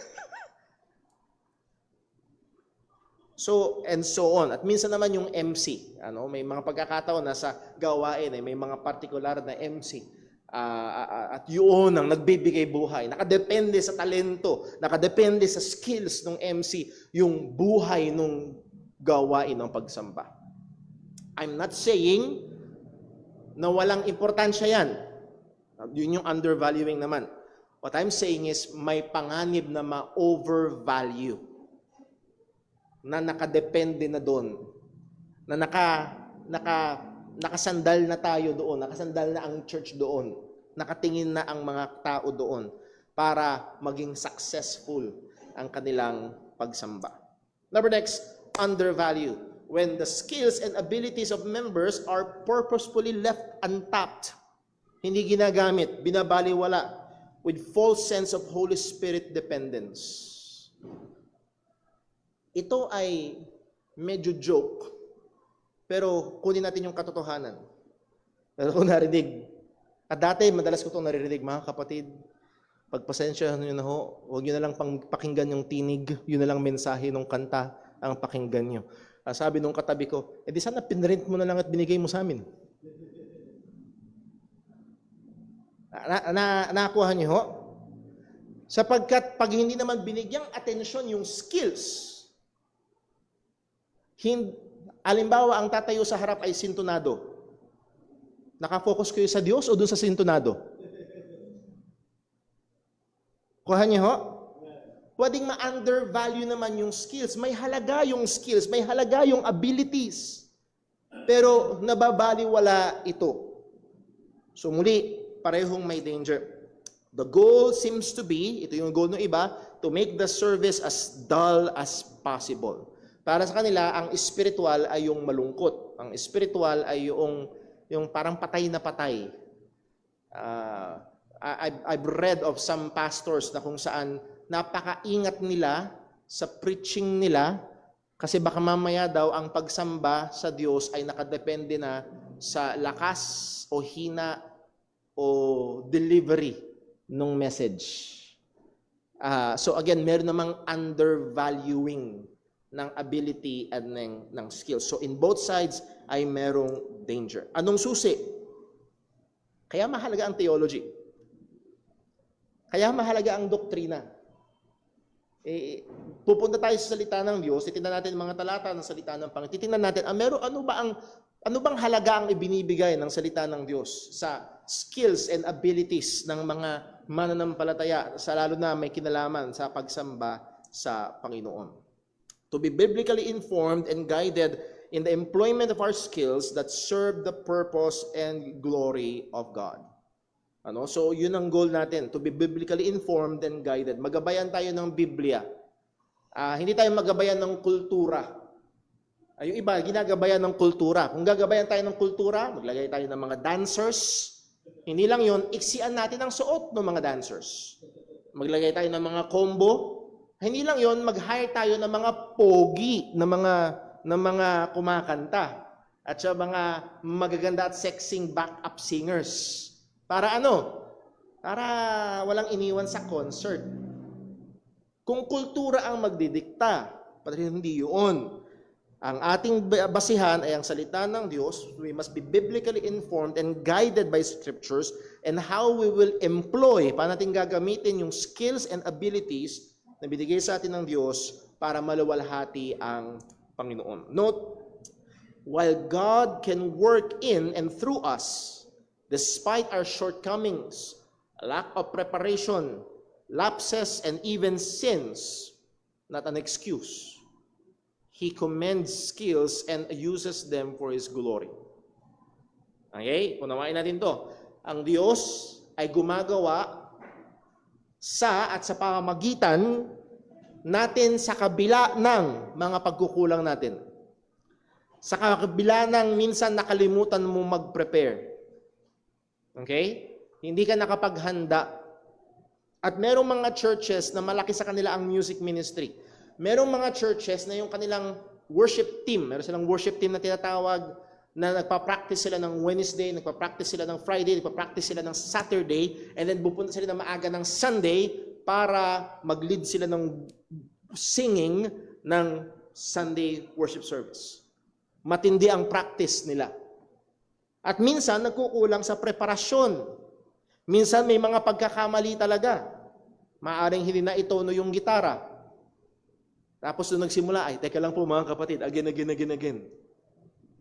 So, and so on. At minsan naman yung MC. May mga pagkakataon na sa gawain, may mga partikular na MC. At yun ang nagbibigay buhay. Nakadepende sa talento, nakadepende sa skills ng MC, yung buhay ng gawain ng pagsamba. I'm not saying na walang importansya yan. Yun yung undervaluing naman. What I'm saying is may panganib na ma-overvalue na nakadepende na doon, na nakasandal na tayo doon, nakasandal na ang church doon, nakatingin na ang mga tao doon para maging successful ang kanilang pagsamba. Number next, undervalue. When the skills and abilities of members are purposefully left untapped, hindi ginagamit, binabaliwala, with false sense of Holy Spirit dependence. Ito ay medyo joke, pero kunin natin yung katotohanan. Pero kung narinig, at dati madalas ko itong naririnig, mga kapatid, pagpasensyahan nyo na ho, huwag nyo na lang pakinggan yung tinig, yun na lang mensahe ng kanta ang pakinggan nyo. Sabi nung katabi ko, di sana pinrint mo na lang at binigay mo sa amin. Nakuha nyo ho? Sapagkat pag hindi naman binigyang atensyon yung skills, alimbawa, ang tatayo sa harap ay sintonado. Nakafocus kayo sa Diyos o dun sa sintonado? Kuha niyo ho? Pwedeng ma-undervalue naman yung skills. May halaga yung skills, may halaga yung abilities. Pero nababaliwala ito. So muli, parehong may danger. The goal seems to be, ito yung goal ng iba, to make the service as dull as possible. Para sa kanila, ang spiritual ay yung malungkot. Ang spiritual ay yung parang patay na patay. I've read of some pastors na kung saan napakaingat nila sa preaching nila kasi baka mamaya daw ang pagsamba sa Diyos ay nakadepende na sa lakas o hina o delivery ng message. So again, meron namang undervaluing ng ability at ng skills. So in both sides ay merong danger. Anong susi? Kaya mahalaga ang theology. Kaya mahalaga ang doktrina. Pupunta tayo sa salita ng Diyos, titingnan natin mga talata ng salita ng Panginoon. Titingnan natin, ano bang halaga ang ibinibigay ng salita ng Diyos sa skills and abilities ng mga mananampalataya, sa lalo na may kinalaman sa pagsamba sa Panginoon. To be biblically informed and guided in the employment of our skills that serve the purpose and glory of God. So, yun ang goal natin, to be biblically informed and guided. Magabayan tayo ng Biblia. Hindi tayo magabayan ng kultura. Yung iba, ginagabayan ng kultura. Kung gagabayan tayo ng kultura, maglagay tayo ng mga dancers. Hindi lang yun, iksian natin ang suot ng mga dancers. Maglagay tayo ng mga combo. Hindi lang yon, mag-hire tayo ng mga pogi, ng mga kumakanta at sa mga magaganda at sexing backup singers. Para ano? Para walang iniwan sa concert. Kung kultura ang magdidikta, pati hindi yun. Ang ating basihan ay ang salita ng Diyos. We must be biblically informed and guided by scriptures and how we will employ, paano natin gagamitin yung skills and abilities na binigay sa atin ng Diyos para maluwalhati ang Panginoon. Note, while God can work in and through us, despite our shortcomings, lack of preparation, lapses, and even sins, not an excuse. He commends skills and uses them for His glory. Okay? Unawain natin to. Ang Diyos ay gumagawa sa at sa pamamagitan natin sa kabila ng mga pagkukulang natin. Sa kabila ng minsan nakalimutan mo mag-prepare. Okay? Hindi ka nakapaghanda. At merong mga churches na malaki sa kanila ang music ministry. Merong mga churches na yung kanilang worship team, meron silang worship team na tinatawag na nagpa-practice sila ng Wednesday, nagpa-practice sila ng Friday, nagpa-practice sila ng Saturday, and then pupunta sila ng maaga ng Sunday para mag-lead sila ng singing ng Sunday worship service. Matindi ang practice nila. At minsan, nagkukulang sa preparasyon. Minsan, may mga pagkakamali talaga. Maaring hindi na itono yung gitara. Tapos nung nagsimula, ay, teka lang po mga kapatid, again.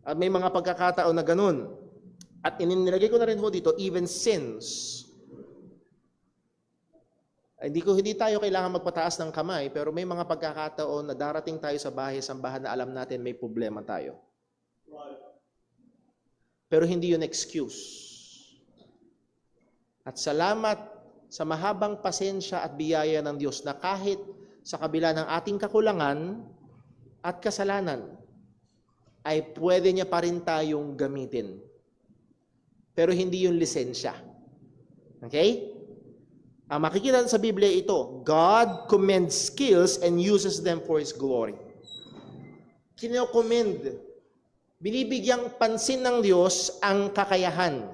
At may mga pagkakataon na ganun. At nilagay ko na rin ho dito, even sins. Hindi tayo kailangan magpataas ng kamay, pero may mga pagkakataon na darating tayo sa bahay-sambahan na alam natin may problema tayo. Pero hindi yun excuse. At salamat sa mahabang pasensya at biyaya ng Diyos na kahit sa kabila ng ating kakulangan at kasalanan, ay pwede niya pa rin tayong gamitin. Pero hindi yung lisensya. Okay? Ang makikita sa Biblia ito, God commends skills and uses them for His glory. Kino-commend. Binibigyang pansin ng Diyos ang kakayahan.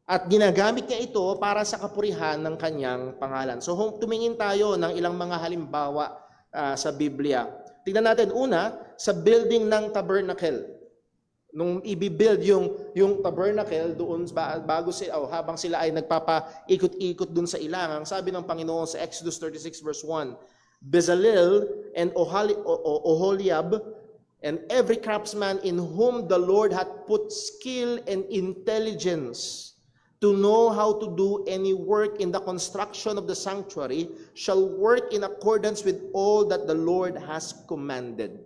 At ginagamit niya ito para sa kapurihan ng kanyang pangalan. So tumingin tayo ng ilang mga halimbawa sa Biblia. Tingnan natin una, sa building ng tabernacle. Nung i-build yung tabernacle doon bago habang sila ay nagpapaikot-ikot doon sa ilangang, sabi ng Panginoon sa Exodus 36 verse 1, Bezalel and Oholiab and every craftsman in whom the Lord hath put skill and intelligence to know how to do any work in the construction of the sanctuary shall work in accordance with all that the Lord has commanded.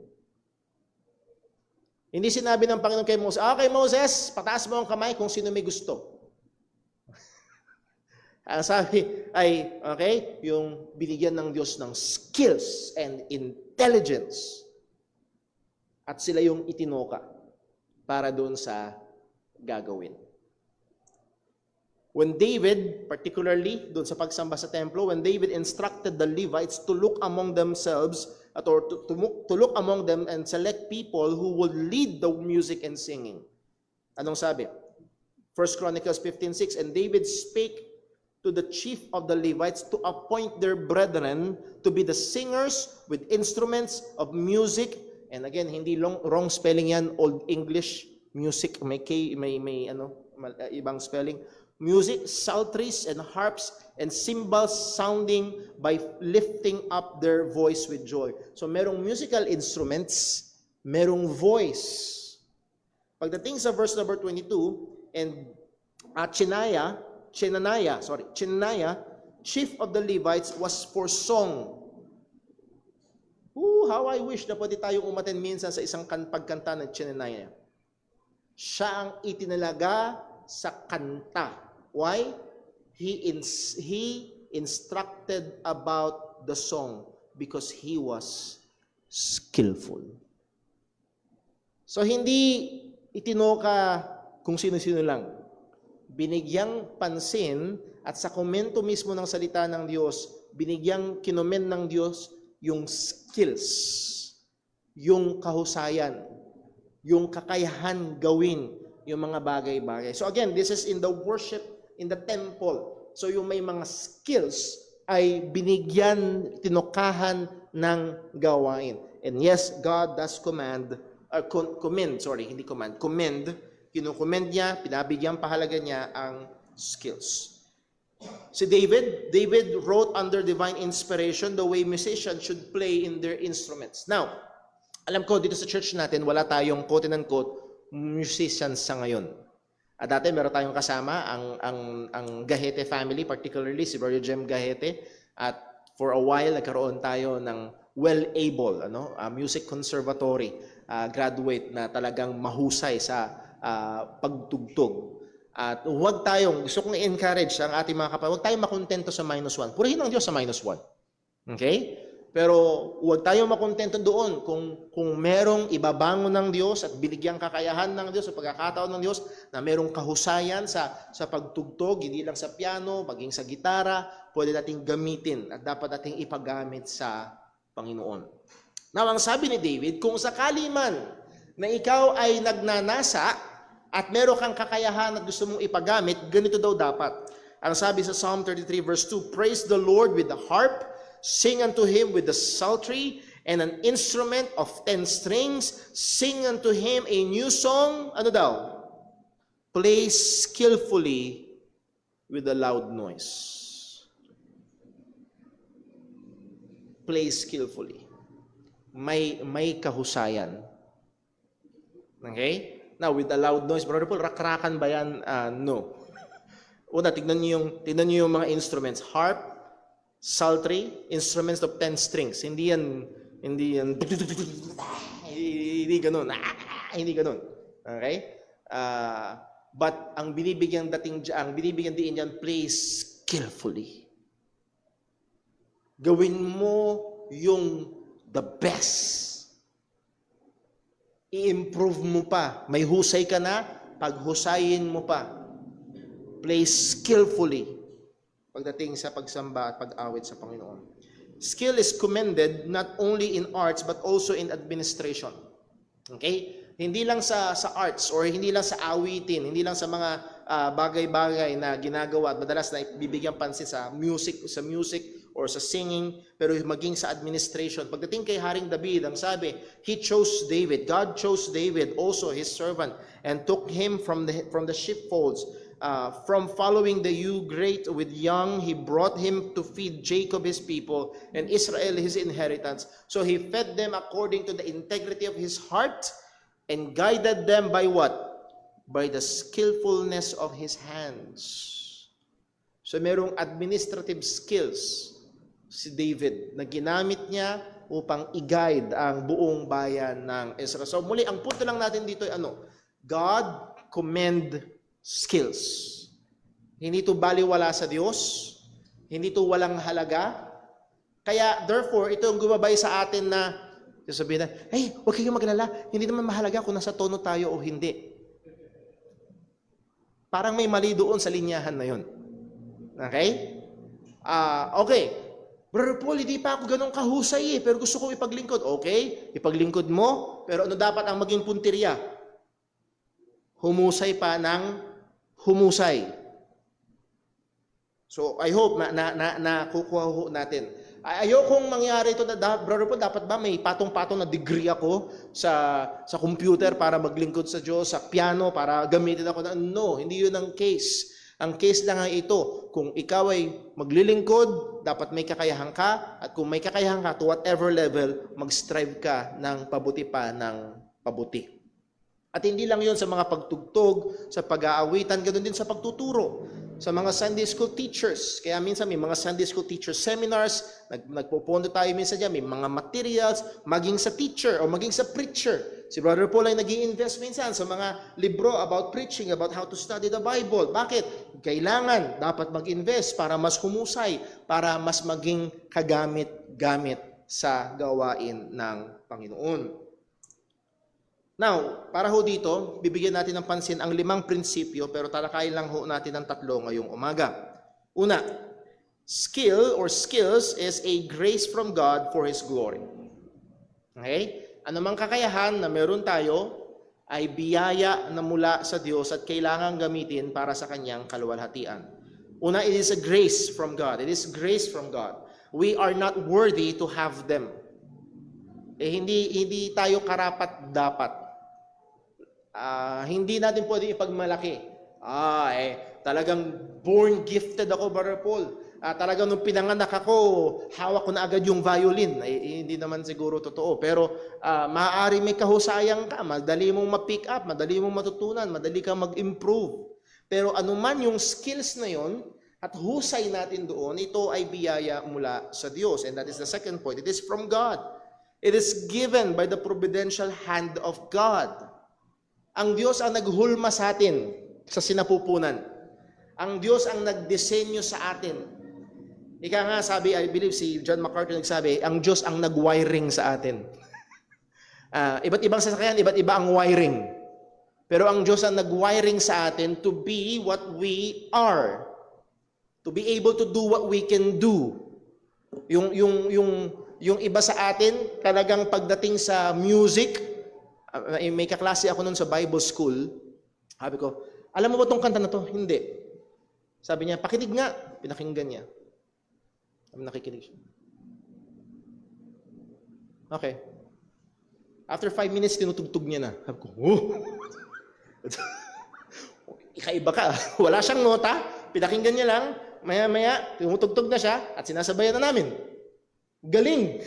Hindi sinabi ng Panginoon kay Moses, okay Moses, pataas mo ang kamay kung sino may gusto. Ang sabi ay, okay, yung binigyan ng Diyos ng skills and intelligence. At sila yung itinoka para doon sa gagawin. When David, particularly doon sa pagsamba sa templo, when David instructed the Levites to look among themselves, or to look among them and select people who would lead the music and singing. Anong sabi? 1 Chronicles 15:6, and David spake to the chief of the Levites to appoint their brethren to be the singers with instruments of music. And again, hindi wrong spelling yan, Old English music, may ibang spelling. Music, psalteries, and harps, and cymbals sounding by lifting up their voice with joy. So merong musical instruments, merong voice. Pagdating sa verse number 22, and Chenaniah, chief of the Levites, was for song. How I wish na pwede tayong umaten minsan sa isang pagkanta ng Chenaniah. Siya ang itinalaga sa kanta. Why? He instructed about the song because he was skillful. So hindi itinoka kung sino-sino lang. Binigyang pansin at sa komento mismo ng salita ng Diyos, binigyang kinomen ng Diyos yung skills, yung kahusayan, yung kakayahan gawin yung mga bagay-bagay. So again, this is in the worship in the temple. So yung may mga skills ay binigyan, tinukahan ng gawain. And yes, God does commend, hindi command, commend, kinukomend niya, pinabigyan pahalaga niya ang skills. Si David wrote under divine inspiration the way musicians should play in their instruments. Now, alam ko dito sa church natin, wala tayong quote-unquote musicians sa ngayon. At dati meron tayong kasama, ang Gahete family, particularly si Brother Jem Gahete. At for a while, nagkaroon tayo ng well-able music conservatory graduate na talagang mahusay sa pagtugtog. At gusto kong i-encourage ang ating mga kapatid, huwag tayong makontento sa -1. Purihin ang Diyos sa -1. Okay? Pero huwag tayong makontento doon kung merong ibabangon ng Diyos at binigyang kakayahan ng Diyos, sa pagkakataon ng Diyos na merong kahusayan sa pagtugtog, hindi lang sa piano, maging sa gitara, pwede nating gamitin at dapat nating ipagamit sa Panginoon. Now, ang sabi ni David, kung sakali man na ikaw ay nagnanasa at meron kang kakayahan at gusto mong ipagamit, ganito daw dapat. Ang sabi sa Psalm 33 verse 2, praise the Lord with the harp, sing unto Him with the psaltery, and an instrument of 10 strings, sing unto Him a new song, ano daw? Play skillfully with a loud noise. Play skillfully. May kahusayan. Okay? Now, with a loud noise, Brother Paul, rakrakan ba yan? No. Una, tignan niyo yung mga instruments. Harp, psaltery, instruments of 10 strings. Hindi yan, hindi ganun. Hindi ganun. Okay? But ang binibigyan din yan, play skillfully. Gawin mo yung the best. I-improve mo pa. May husay ka na, paghusayin mo pa. Play skillfully pagdating sa pagsamba at pag-awit sa Panginoon. Skill is commended not only in arts but also in administration. Okay? Hindi lang sa arts or hindi lang sa awitin, hindi lang sa mga bagay-bagay na ginagawa at madalas na bibigyan pansin sa music or sa singing, pero maging sa administration. Pagdating kay Haring David, ang sabi, God chose David, also his servant, and took him from the sheepfolds. From following the ewe great with young, he brought him to feed Jacob his people and Israel his inheritance. So he fed them according to the integrity of his heart and guided them by what? By the skillfulness of his hands. So merong administrative skills si David na ginamit niya upang i-guide ang buong bayan ng Israel. So muli, ang punto lang natin dito ay God commend skills. Hindi ito baliwala sa Diyos. Hindi ito walang halaga. Kaya, therefore, ito ang gumabay sa atin na sasabihin na, hey, huwag kayong maglala. Hindi naman mahalaga kung nasa tono tayo o hindi. Parang may mali doon sa linyahan na yun. Okay? Okay. Brother Paul, hindi pa ako ganun kahusay pero gusto ko ipaglingkod. Okay, ipaglingkod mo, pero ano dapat ang maging punteriya? Humusay pa ng humusay. So, I hope na kukuha natin. Ayokong mangyari ito na, Brother Paul, dapat ba may patong-patong na degree ako sa computer para maglingkod sa Diyos, sa piano para gamitin ako? No, hindi yun ang case. Ang case lang ay ito, kung ikaw ay maglilingkod, dapat may kakayahan ka, at kung may kakayahan ka, to whatever level, mag-strive ka ng pabuti pa ng pabuti. At hindi lang yun sa mga pagtugtog, sa pag-aawitan, ganoon din sa pagtuturo, sa mga Sunday school teachers. Kaya minsan may mga Sunday school teacher seminars, nagpupunta tayo minsan dyan, may mga materials, maging sa teacher o maging sa preacher. Si Brother Paul ay nag-i-invest minsan sa mga libro about preaching, about how to study the Bible. Bakit? Kailangan, dapat mag-invest para mas humusay, para mas maging kagamit-gamit sa gawain ng Panginoon. Now, para ho dito, bibigyan natin ng pansin ang 5 prinsipyo, pero talakayin lang ho natin ang 3 ngayong umaga. Una, skill or skills is a grace from God for His glory. Okay? Anumang kakayahan na meron tayo ay biyaya na mula sa Diyos at kailangang gamitin para sa Kanyang kaluwalhatian. Una, it is a grace from God. It is grace from God. We are not worthy to have them. Hindi tayo karapat dapat. Hindi natin pwede ipagmalaki. Talagang born gifted ako, Brother Paul. Talagang nung pinanganak ako, hawak ko na agad yung violin. Hindi naman siguro totoo. Pero maaari may kahusayang ka. Madali mong ma-pick up, madali mong matutunan, madali kang mag-improve. Pero anuman yung skills na yon at husay natin doon, ito ay biyaya mula sa Diyos. And that is the second point. It is from God. It is given by the providential hand of God. Ang Diyos ang naghulma sa atin sa sinapupunan. Ang Diyos ang nagdisenyo sa atin. Ika nga sabi, I believe si John MacArthur nagsabi, ang Diyos ang nag-wiring sa atin. Iba't ibang sasakyan, iba't iba ang wiring. Pero ang Diyos ang nag-wiring sa atin to be what we are. To be able to do what we can do. Yung iba sa atin, talagang pagdating sa music, may kaklase ako nun sa Bible school, sabi ko, alam mo ba itong kanta na to? Hindi. Sabi niya, pakinig nga. Pinakinggan niya. Nakikinig siya. Okay. After 5 minutes, tinutugtog niya na. Sabi ko, ikaiba ka. Wala siyang nota, pinakinggan niya lang, maya-maya, tumutugtog na siya, at sinasabayan na namin. Galing!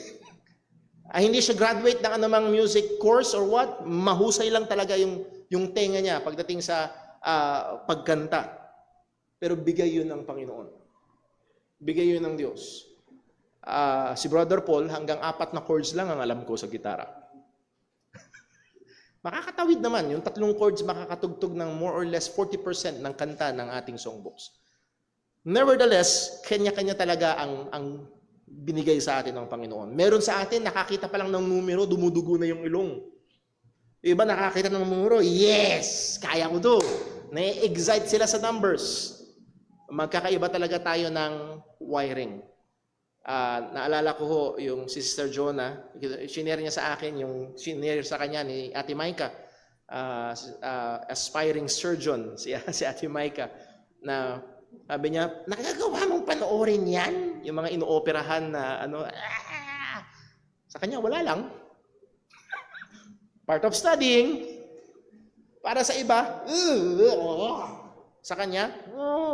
Hindi siya graduate ng anumang music course or what, mahusay lang talaga yung tenga niya pagdating sa pagkanta. Pero bigay yun ng Panginoon. Bigay yun ng Diyos. Si Brother Paul, hanggang 4 na chords lang ang alam ko sa gitara. Makakatawid naman, yung 3 chords makakatugtog ng more or less 40% ng kanta ng ating songbooks. Nevertheless, kanya-kanya talaga ang binigay sa atin ng Panginoon. Meron sa atin, nakakita pa lang ng numero, dumudugo na yung ilong. Iba nakakita ng numero, yes! Kaya ko to. Na-excite sila sa numbers. Magkakaiba talaga tayo ng wiring. Naalala ko ho, yung Sister Jonah, shinare niya sa akin, yung shinare sa kanya ni Ate Maika, aspiring surgeon, si Ate Maika, na sabi niya, nakagawa mong panoorin yan? Yung mga inooperahan na sa kanya, wala lang. Part of studying. Para sa iba, sa kanya,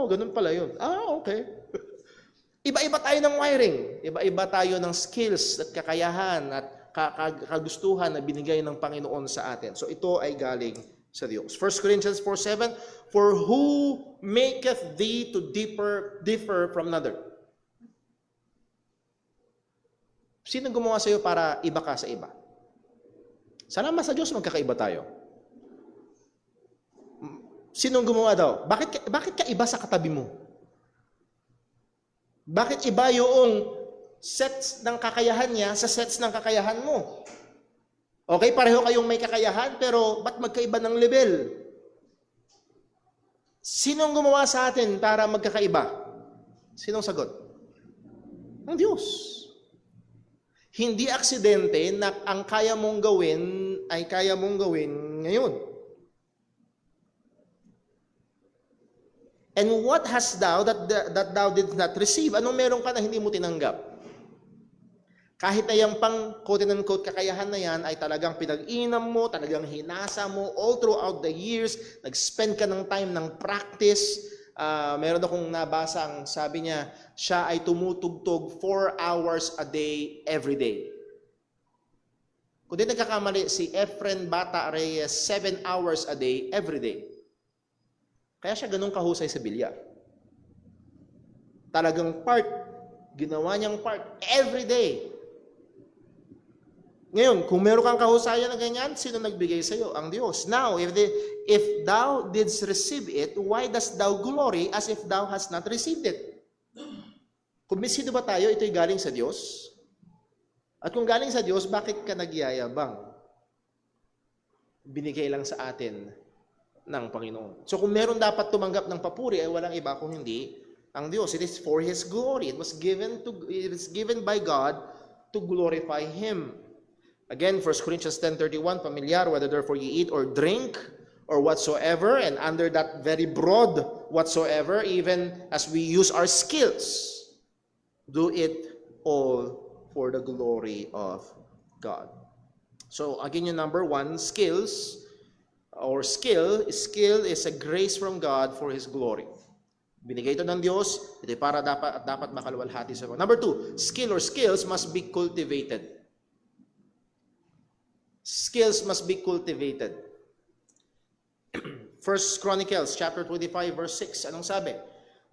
ganun pala yun. Okay. Iba-iba tayo ng wiring. Iba-iba tayo ng skills at kakayahan at kagustuhan na binigay ng Panginoon sa atin. So ito ay galing sa Diyos. 1 Corinthians 4:7, for who maketh thee to differ from another? Sino gumawa sa iyo para iba ka sa iba? Salamat sa Diyos, magkakaiba tayo. Sinong gumawa daw? Bakit ka iba sa katabi mo? Bakit iba yung sets ng kakayahan niya sa sets ng kakayahan mo? Okay, pareho kayong may kakayahan, pero ba't magkaiba ng level? Sinong gumawa sa atin para magkakaiba? Sinong sagot? Ang Diyos. Hindi aksidente na ang kaya mong gawin ay kaya mong gawin ngayon. And what hast thou that thou did not receive? Anong meron ka na hindi mo tinanggap? Kahit na yung pang quote-unquote kakayahan na yan ay talagang pinag-inam mo, talagang hinasa mo all throughout the years, nag-spend ka ng time ng practice. Meron akong nabasa ang sabi niya, siya ay tumutugtog 4 hours a day, every day. Kung di nagkakamali, si Efren Bata Reyes, 7 hours a day, every day. Kaya siya ganun kahusay sa bilyar. Talagang ginawa niyang part, every day. Ngayon, kung meron kang kahusayan na ganyan, sino nagbigay sa iyo? Ang Diyos. Now, if thou didst receive it, why dost thou glory as if thou hast not received it? Kung sino ba tayo, ito'y galing sa Diyos. At kung galing sa Diyos, bakit ka nagyayabang? Binigay lang sa atin ng Panginoon. So kung meron dapat tumanggap ng papuri, ay walang iba kung hindi ang Diyos. It is for His glory. It is given by God to glorify Him. Again, 1 Corinthians 10:31, familiar, whether therefore ye eat or drink or whatsoever, and under that very broad whatsoever, even as we use our skills, do it all for the glory of God. So again, yung number one, skills or skill is a grace from God for His glory. Binigay ito ng Diyos, ito para dapat makaluwalhati sa Lord. Number two, skill or skills must be cultivated. Skills must be cultivated. First Chronicles chapter 25 verse 6, anong sabi?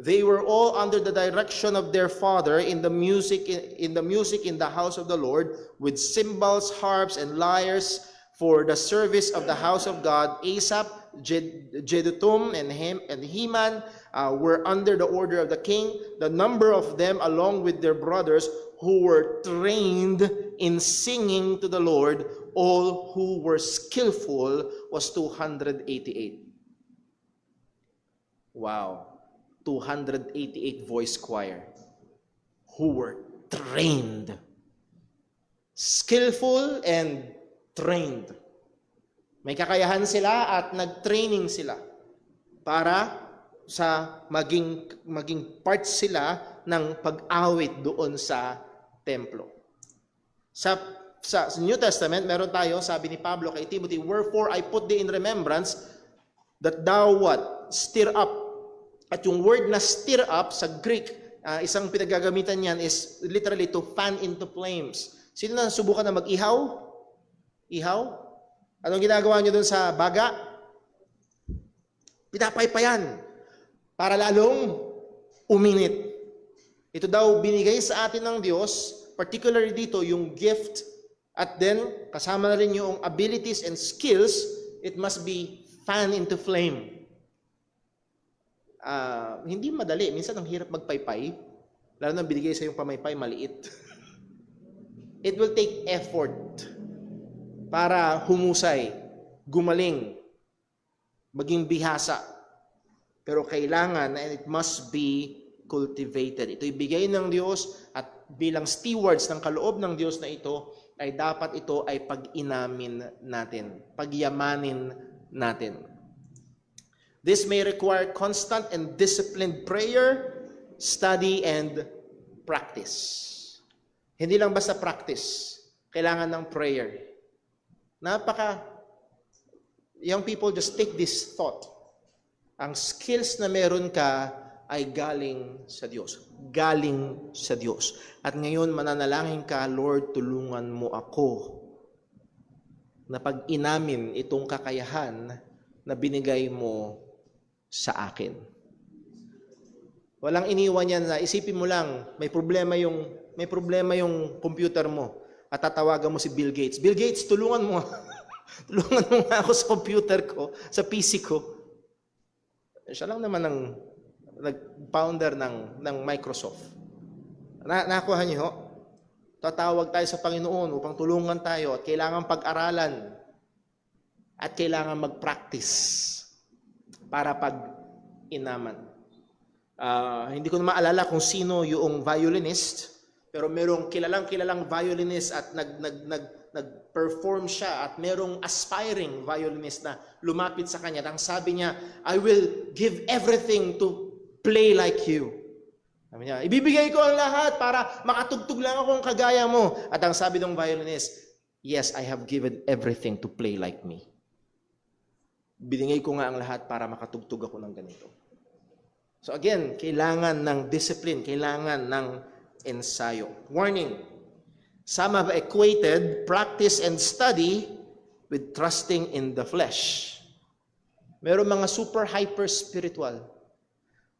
They were all under the direction of their father in the music in the house of the Lord, with cymbals, harps, and lyres for the service of the house of God. Asaph, Jeduthun, and Heman were under the order of the king. The number of them, along with their brothers, who were trained in singing to the Lord, all who were skillful, was 288. Wow. 288 voice choir who were trained. Skillful and trained. May kakayahan sila at nag-training sila para sa maging part sila ng pag-awit doon sa templo. Sa New Testament, meron tayo, sabi ni Pablo kay Timothy, "Wherefore I put thee in remembrance that thou what? Stir up." At yung word na stir up sa Greek, isang pinagagamitan niyan is literally to fan into flames. Sino na subukan na mag-ihaw? Ihaw? Anong ginagawa niyo doon sa baga? Pinapaypayan para lalong uminit. Ito daw binigay sa atin ng Diyos, particularly dito yung gift, at then kasama na rin yung abilities and skills, it must be fan into flame. Hindi madali. Minsan ang hirap magpaypay. Lalo na binigay sa yung pamaypay, maliit. It will take effort para humusay, gumaling, maging bihasa. Pero kailangan, and it must be cultivated. Ito ibigay ng Diyos at bilang stewards ng kaloob ng Diyos na ito, ay dapat ito ay pag-inamin natin, pagyamanin natin. This may require constant and disciplined prayer, study, and practice. Hindi lang basta practice. Kailangan ng prayer. Young people, just take this thought. Ang skills na meron ka ay galing sa Diyos. Galing sa Diyos. At ngayon, mananalangin ka, Lord, tulungan mo ako na pag-inamin itong kakayahan na binigay mo sa akin. Walang iniwan yan na isipin mo lang, may problema yung computer mo at tatawagan mo si Bill Gates. Bill Gates, tulungan mo. Tulungan mo nga ako sa computer ko, sa PC ko. Siya lang naman ang nag-founder ng Microsoft. Nakuha niyo? Tatawag tayo sa Panginoon upang tulungan tayo at kailangan pag-aralan at kailangan mag-practice para pag-inaman. Hindi ko na maalala kung sino yung violinist, pero merong kilalang violinist at nag-perform siya at merong aspiring violinist na lumapit sa kanya. At ang sabi niya, I will give everything to play like you. Sabi niya, ibibigay ko ang lahat para makatugtog lang akong kagaya mo. At ang sabi ng violinist, yes, I have given everything to play like me. Binigay ko nga ang lahat para makatugtog ako ng ganito. So again, kailangan ng discipline, kailangan ng ensayo. Warning, some have equated practice and study with trusting in the flesh. Meron mga super hyper spiritual.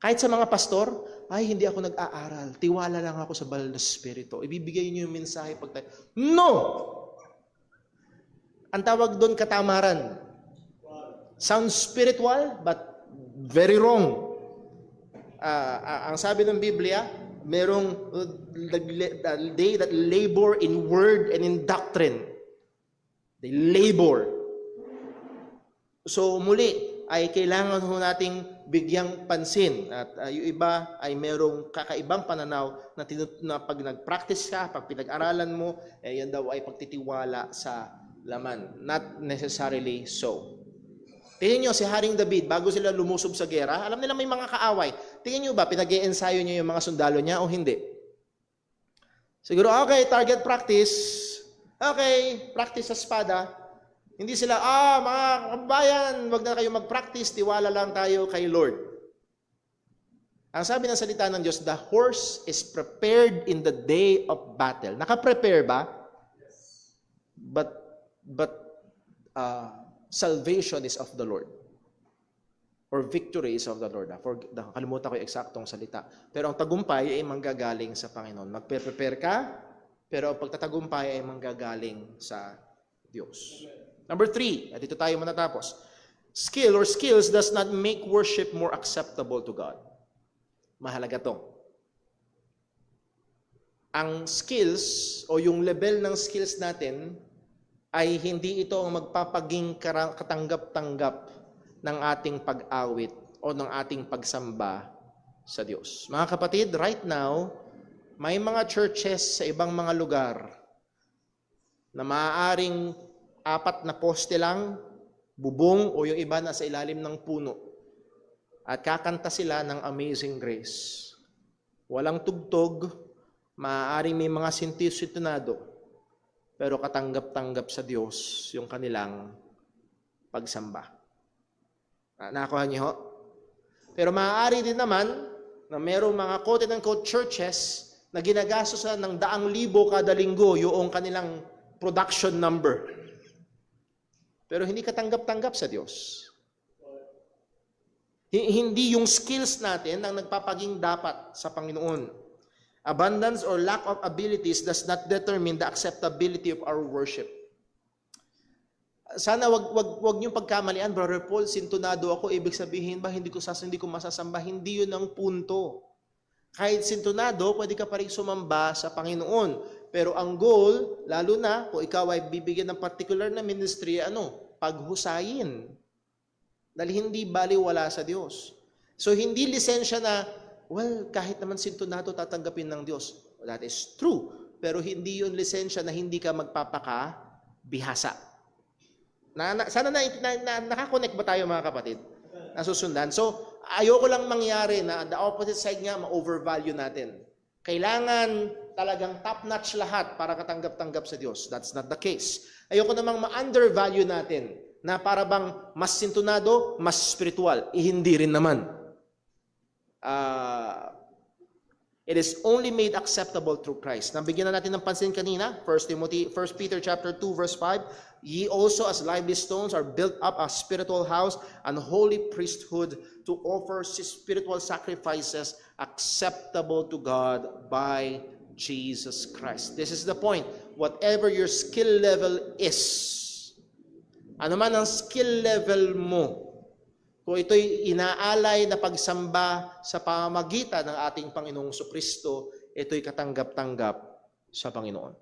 Kahit sa mga pastor, ay hindi ako nag-aaral, tiwala lang ako sa banal na spirito. Ibibigay niyo yung mensahe pag tayo. No! Ang tawag doon katamaran. Sounds spiritual, but very wrong. Ang sabi ng Biblia, merong they that labor in word and in doctrine. They labor. So muli, ay kailangan ho nating bigyang pansin. At yung iba ay merong kakaibang pananaw na pag nag-practice ka, pag pinag-aralan mo, yan daw ay pagtitiwala sa laman. Not necessarily so. Tingnan nyo, si Haring David, bago sila lumusob sa gera, alam nila may mga kaaway. Tingnan nyo ba, pinag-i-ensayo niya yung mga sundalo niya o hindi? Siguro, okay, target practice. Okay, practice sa espada. Hindi sila, mga kabayan, wag na kayo mag-practice, tiwala lang tayo kay Lord. Ang sabi ng salita ng Diyos, the horse is prepared in the day of battle. Naka-prepare ba? But salvation is of the Lord. Or victory is of the Lord. Nakalimutan ko yung eksaktong salita. Pero ang tagumpay ay manggagaling sa Panginoon. Magpe-prepare ka, pero ang pagtatagumpay ay manggagaling sa Diyos. Number 3, at dito tayo manatapos. Skill or skills does not make worship more acceptable to God. Mahalaga to. Ang skills o yung level ng skills natin ay hindi ito ang magpapaging katanggap-tanggap ng ating pag-awit o ng ating pagsamba sa Diyos. Mga kapatid, right now, may mga churches sa ibang mga lugar na maaaring 4 na poste lang, bubong o yung iba na sa ilalim ng puno. At kakanta sila ng Amazing Grace. Walang tugtog, maaaring may mga sintisunado, pero katanggap-tanggap sa Diyos yung kanilang pagsamba. Nakuha niyo ho? Pero maaari din naman na merong mga quote-unquote churches na ginagastosan ng 100,000 kada linggo yung kanilang production number. Pero hindi katanggap-tanggap sa Diyos. Hindi yung skills natin ang nagpapaging dapat sa Panginoon. Abundance or lack of abilities does not determine the acceptability of our worship. Sana wag niyo pagkamalian, Brother Paul, sintonado ako, ibig sabihin ba hindi ko masasamba? Hindi yun ang punto. Kahit sintonado, pwede ka pa rin sumamba sa Panginoon. Pero ang goal, lalo na kung ikaw ay bibigyan ng particular na ministry, paghusayin. Dahil hindi baliwala sa Diyos. So hindi lisensya na, kahit naman sintonado tatanggapin ng Diyos. That is true. Pero hindi yun lisensya na hindi ka magpapaka-bihasa. Sana nakakonect ba tayo mga kapatid? Nasusundan. So, ayoko lang mangyari na the opposite side nga ma-overvalue natin. Kailangan talagang top-notch lahat para katanggap-tanggap sa Diyos. That's not the case. Ayoko namang ma-undervalue natin na para bang mas sintonado, mas spiritual. Hindi rin naman. It is only made acceptable through Christ. Nabigyan na natin ng pansin kanina, 1 Peter chapter 2 verse 5, ye also as lively stones are built up a spiritual house and holy priesthood to offer spiritual sacrifices acceptable to God by Jesus Christ. This is the point. Whatever your skill level is, ano man ang skill level mo, kung ito'y inaalay na pagsamba sa pamamagitan ng ating Panginoong Kristo, ito'y katanggap-tanggap sa Panginoon.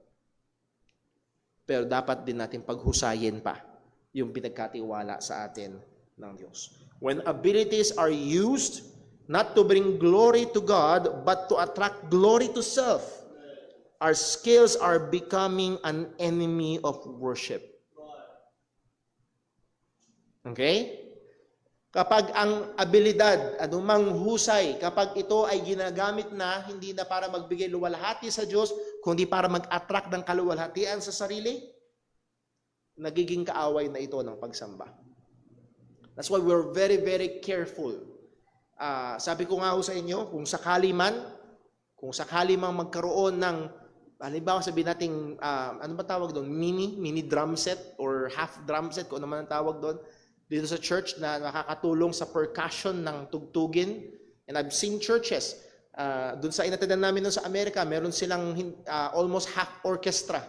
Pero dapat din natin paghusayin pa yung pinagkatiwala sa atin ng Diyos. When abilities are used not to bring glory to God, but to attract glory to self, our skills are becoming an enemy of worship. Okay? Kapag ang abilidad, anumang husay, kapag ito ay ginagamit na, hindi na para magbigay luwalhati sa Diyos, kundi para mag-attract ng kaluwalhatian sa sarili, nagiging kaaway na ito ng pagsamba. That's why we're very, very careful. Sabi ko nga ho sa inyo, kung sakali mang magkaroon ng, halimbawa sabihin natin, ano ba tawag doon? Mini drum set or half drum set, kung ano man ang tawag doon, dito sa church na nakakatulong sa percussion ng tugtugin. And I've seen churches, dun sa inatidan namin dun sa Amerika, meron silang almost half orchestra.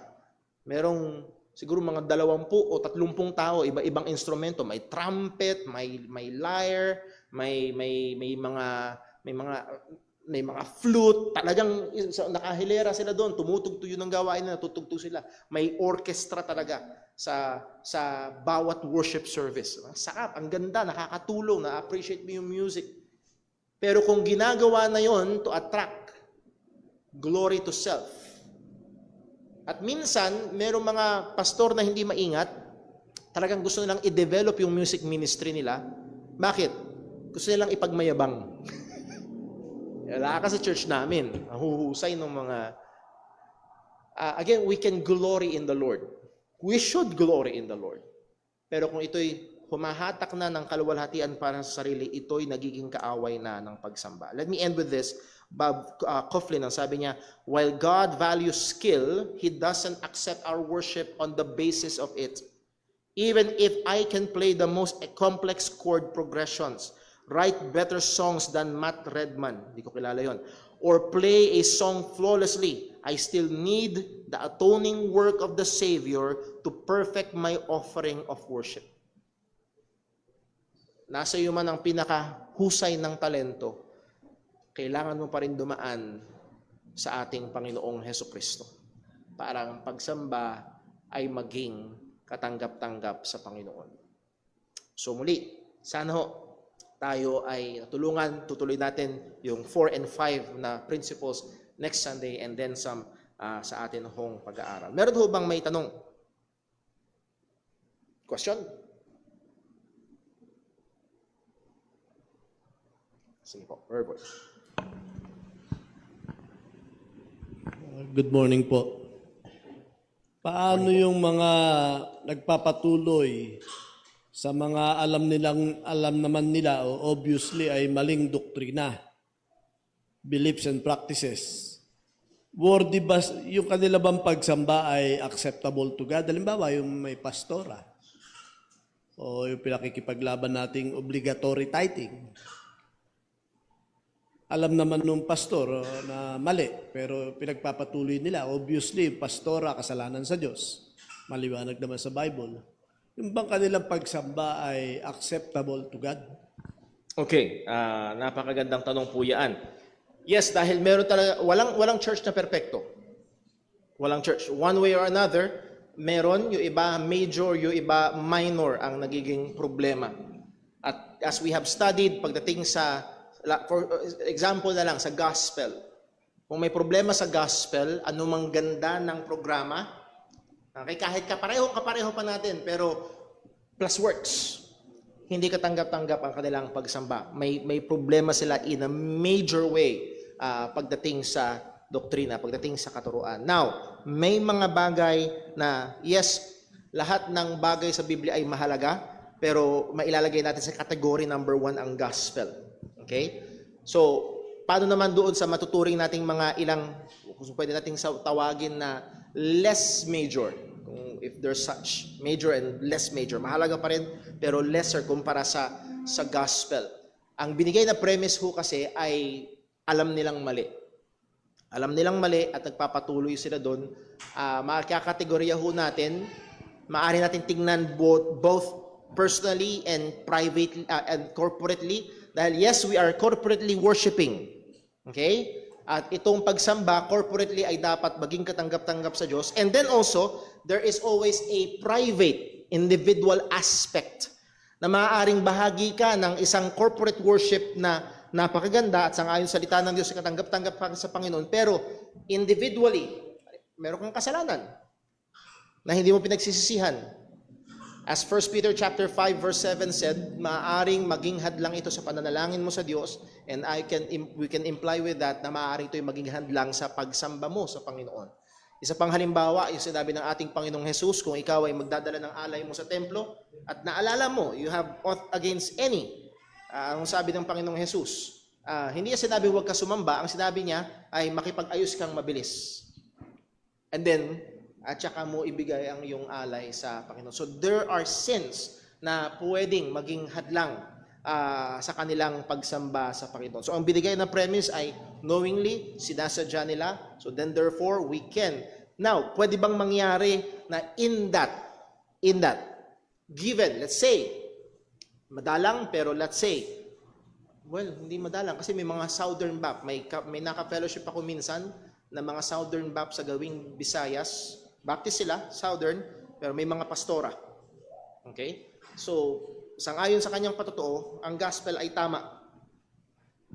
Merong siguro mga 20 o 30 tao, iba-ibang instrumento. May trumpet, may lyre, may mga flute. Talagang nakahilera sila doon. Tumutugtog yun ng gawain na natutugtog sila. May orchestra talaga sa bawat worship service. Sakap, ang ganda, nakakatulong, na-appreciate mo yung music. Pero kung ginagawa na yon to attract glory to self. At minsan, merong mga pastor na hindi maingat, Talagang gusto nilang i-develop yung music ministry nila. Bakit? Gusto nilang ipagmayabang. Wala ka sa church namin. Ang huhusay ng mga... again, we can glory in the Lord. We should glory in the Lord. Pero kung ito'y humahatak na ng kaluwalhatian para sa sarili, ito'y nagiging kaaway na ng pagsamba. Let me end with this. Bob Coughlin, ang sabi niya, while God values skill, He doesn't accept our worship on the basis of it. Even if I can play the most complex chord progressions, write better songs than Matt Redman, hindi ko kilala yon, or play a song flawlessly, I still need the atoning work of the Savior to perfect my offering of worship. Nasa iyo man ang pinakahusay ng talento, kailangan mo pa rin dumaan sa ating Panginoong Hesukristo para ang pagsamba ay maging katanggap-tanggap sa Panginoon. So muli, sana ho tayo ay natulungan, tutuloy natin yung 4 and 5 na principles next Sunday and then some sa atin hong pag-aaral. Meron ho bang may tanong? Question? Sige po, verbal. Good morning po. Paano yung mga nagpapatuloy sa mga alam naman nila o obviously ay maling doktrina, beliefs and practices? Worthy ba yung kanila bang pagsamba ay acceptable to God? Halimbawa, yung may pastora o yung pinakikipaglaban nating obligatory tithing. Alam naman nung pastor na mali, pero pinagpapatuloy nila. Obviously, pastora, kasalanan sa Diyos. Maliwanag naman sa Bible. Yung bang kanilang pagsamba ay acceptable to God? Okay, napakagandang tanong po yan. Yes, dahil meron talaga, walang church na perpekto. Walang church. One way or another, meron, yung iba major, yung iba minor ang nagiging problema. At as we have studied, pagdating sa, for example na lang, sa gospel. Kung may problema sa gospel, anumang ganda ng programa, okay, kahit kapareho pa natin, pero plus works, hindi katanggap-tanggap ang kanilang pagsamba. May problema sila in a major way pagdating sa doktrina, pagdating sa katuruan. Now, may mga bagay na, yes, lahat ng bagay sa Biblia ay mahalaga, pero mailalagay natin sa category number 1 ang gospel. Okay? So, paano naman doon sa matuturing nating mga ilang, kung pwede nating tawagin na less major, if there's such, major and less major. Mahalaga pa rin, pero lesser kumpara sa gospel. Ang binigay na premise ho kasi ay alam nilang mali. Alam nilang mali at nagpapatuloy sila doon. Makakategorya ho natin, maaari natin tingnan both personally and privately and corporately. Dahil yes, we are corporately worshiping. Okay? At itong pagsamba, corporately ay dapat maging katanggap-tanggap sa Diyos. And then also, there is always a private, individual aspect na maaaring bahagi ka ng isang corporate worship na napakaganda at sangayon salita ng Diyos ay katanggap-tanggap sa Panginoon. Pero individually, meron kang kasalanan na hindi mo pinagsisisihan. As 1 Peter chapter 5 verse 7 said, maaaring maging hadlang ito sa pananalangin mo sa Diyos, and we can imply with that na maaaring ito'y maging hadlang sa pagsamba mo sa Panginoon. Isa pang halimbawa, yung sinabi ng ating Panginoong Jesus, kung ikaw ay magdadala ng alay mo sa templo, at naalala mo, you have ought against any, ang sabi ng Panginoong Jesus, hindi niya sinabi huwag ka sumamba, ang sinabi niya ay makipag-ayos kang mabilis. And then, at saka mo ibigay ang iyong alay sa Panginoon. So there are sins na pwedeng maging hadlang sa kanilang pagsamba sa Panginoon. So ang binigay na premise ay knowingly, sinasadya nila. So then therefore, we can. Now, pwede bang mangyari na in that, given, let's say, madalang, pero let's say, well, hindi madalang kasi may mga Southern Bap. May naka-fellowship ako minsan na mga Southern Bap sa gawing Visayas. Baptist sila, Southern, pero may mga pastora. Okay? So, sangayon sa kanyang patotoo, ang gospel ay tama.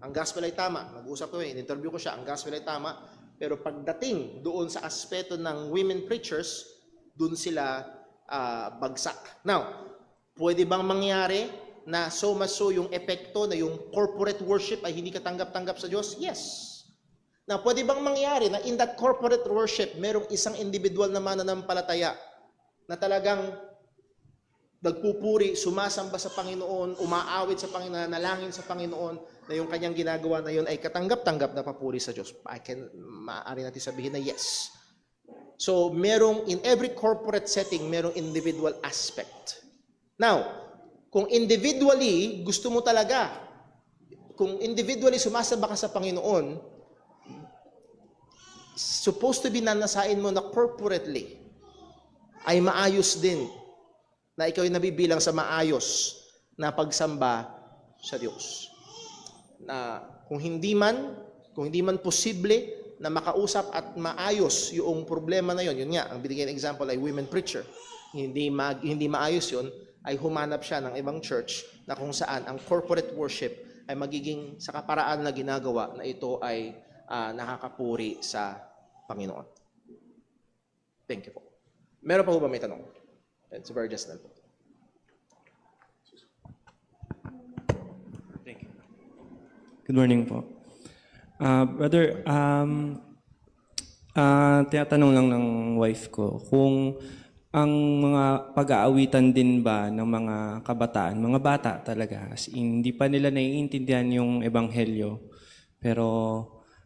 Ang gospel ay tama. Nag-usap ko in-interview ko siya, ang gospel ay tama. Pero pagdating doon sa aspeto ng women preachers, doon sila bagsak. Now, pwede bang mangyari na so much so yung epekto na yung corporate worship ay hindi katanggap-tanggap sa Diyos? Yes. Now, pwede bang mangyari na in that corporate worship, merong isang individual na mananampalataya na talagang nagpupuri, sumasamba sa Panginoon, umaawit sa Panginoon, nalangin sa Panginoon, na yung kanyang ginagawa na yun ay katanggap-tanggap na papuri sa Diyos? Maaari natin sabihin na yes. So, in every corporate setting, merong individual aspect. Now, kung individually, gusto mo talaga, kung individually sumasamba ka sa Panginoon, supposed to be nanasain mo na corporately, ay maayos din, na ikaw ay nabibilang sa maayos na pagsamba sa Diyos. Na kung hindi man posible na makausap at maayos yung problema na yun nga, ang binigay na example ay women preacher. Hindi maayos yun, ay humanap siya ng ibang church na kung saan ang corporate worship ay magiging sa kaparaan na ginagawa na ito ay nakakapuri sa Panginoon. Thank you po. Meron pa po ba may tanong? It's very just po. Thank you. Good morning po. Brother, tinatanong lang ng wife ko kung ang mga pag-aawitan din ba ng mga kabataan, mga bata talaga, as in, hindi pa nila naiintindihan yung ebanghelyo, pero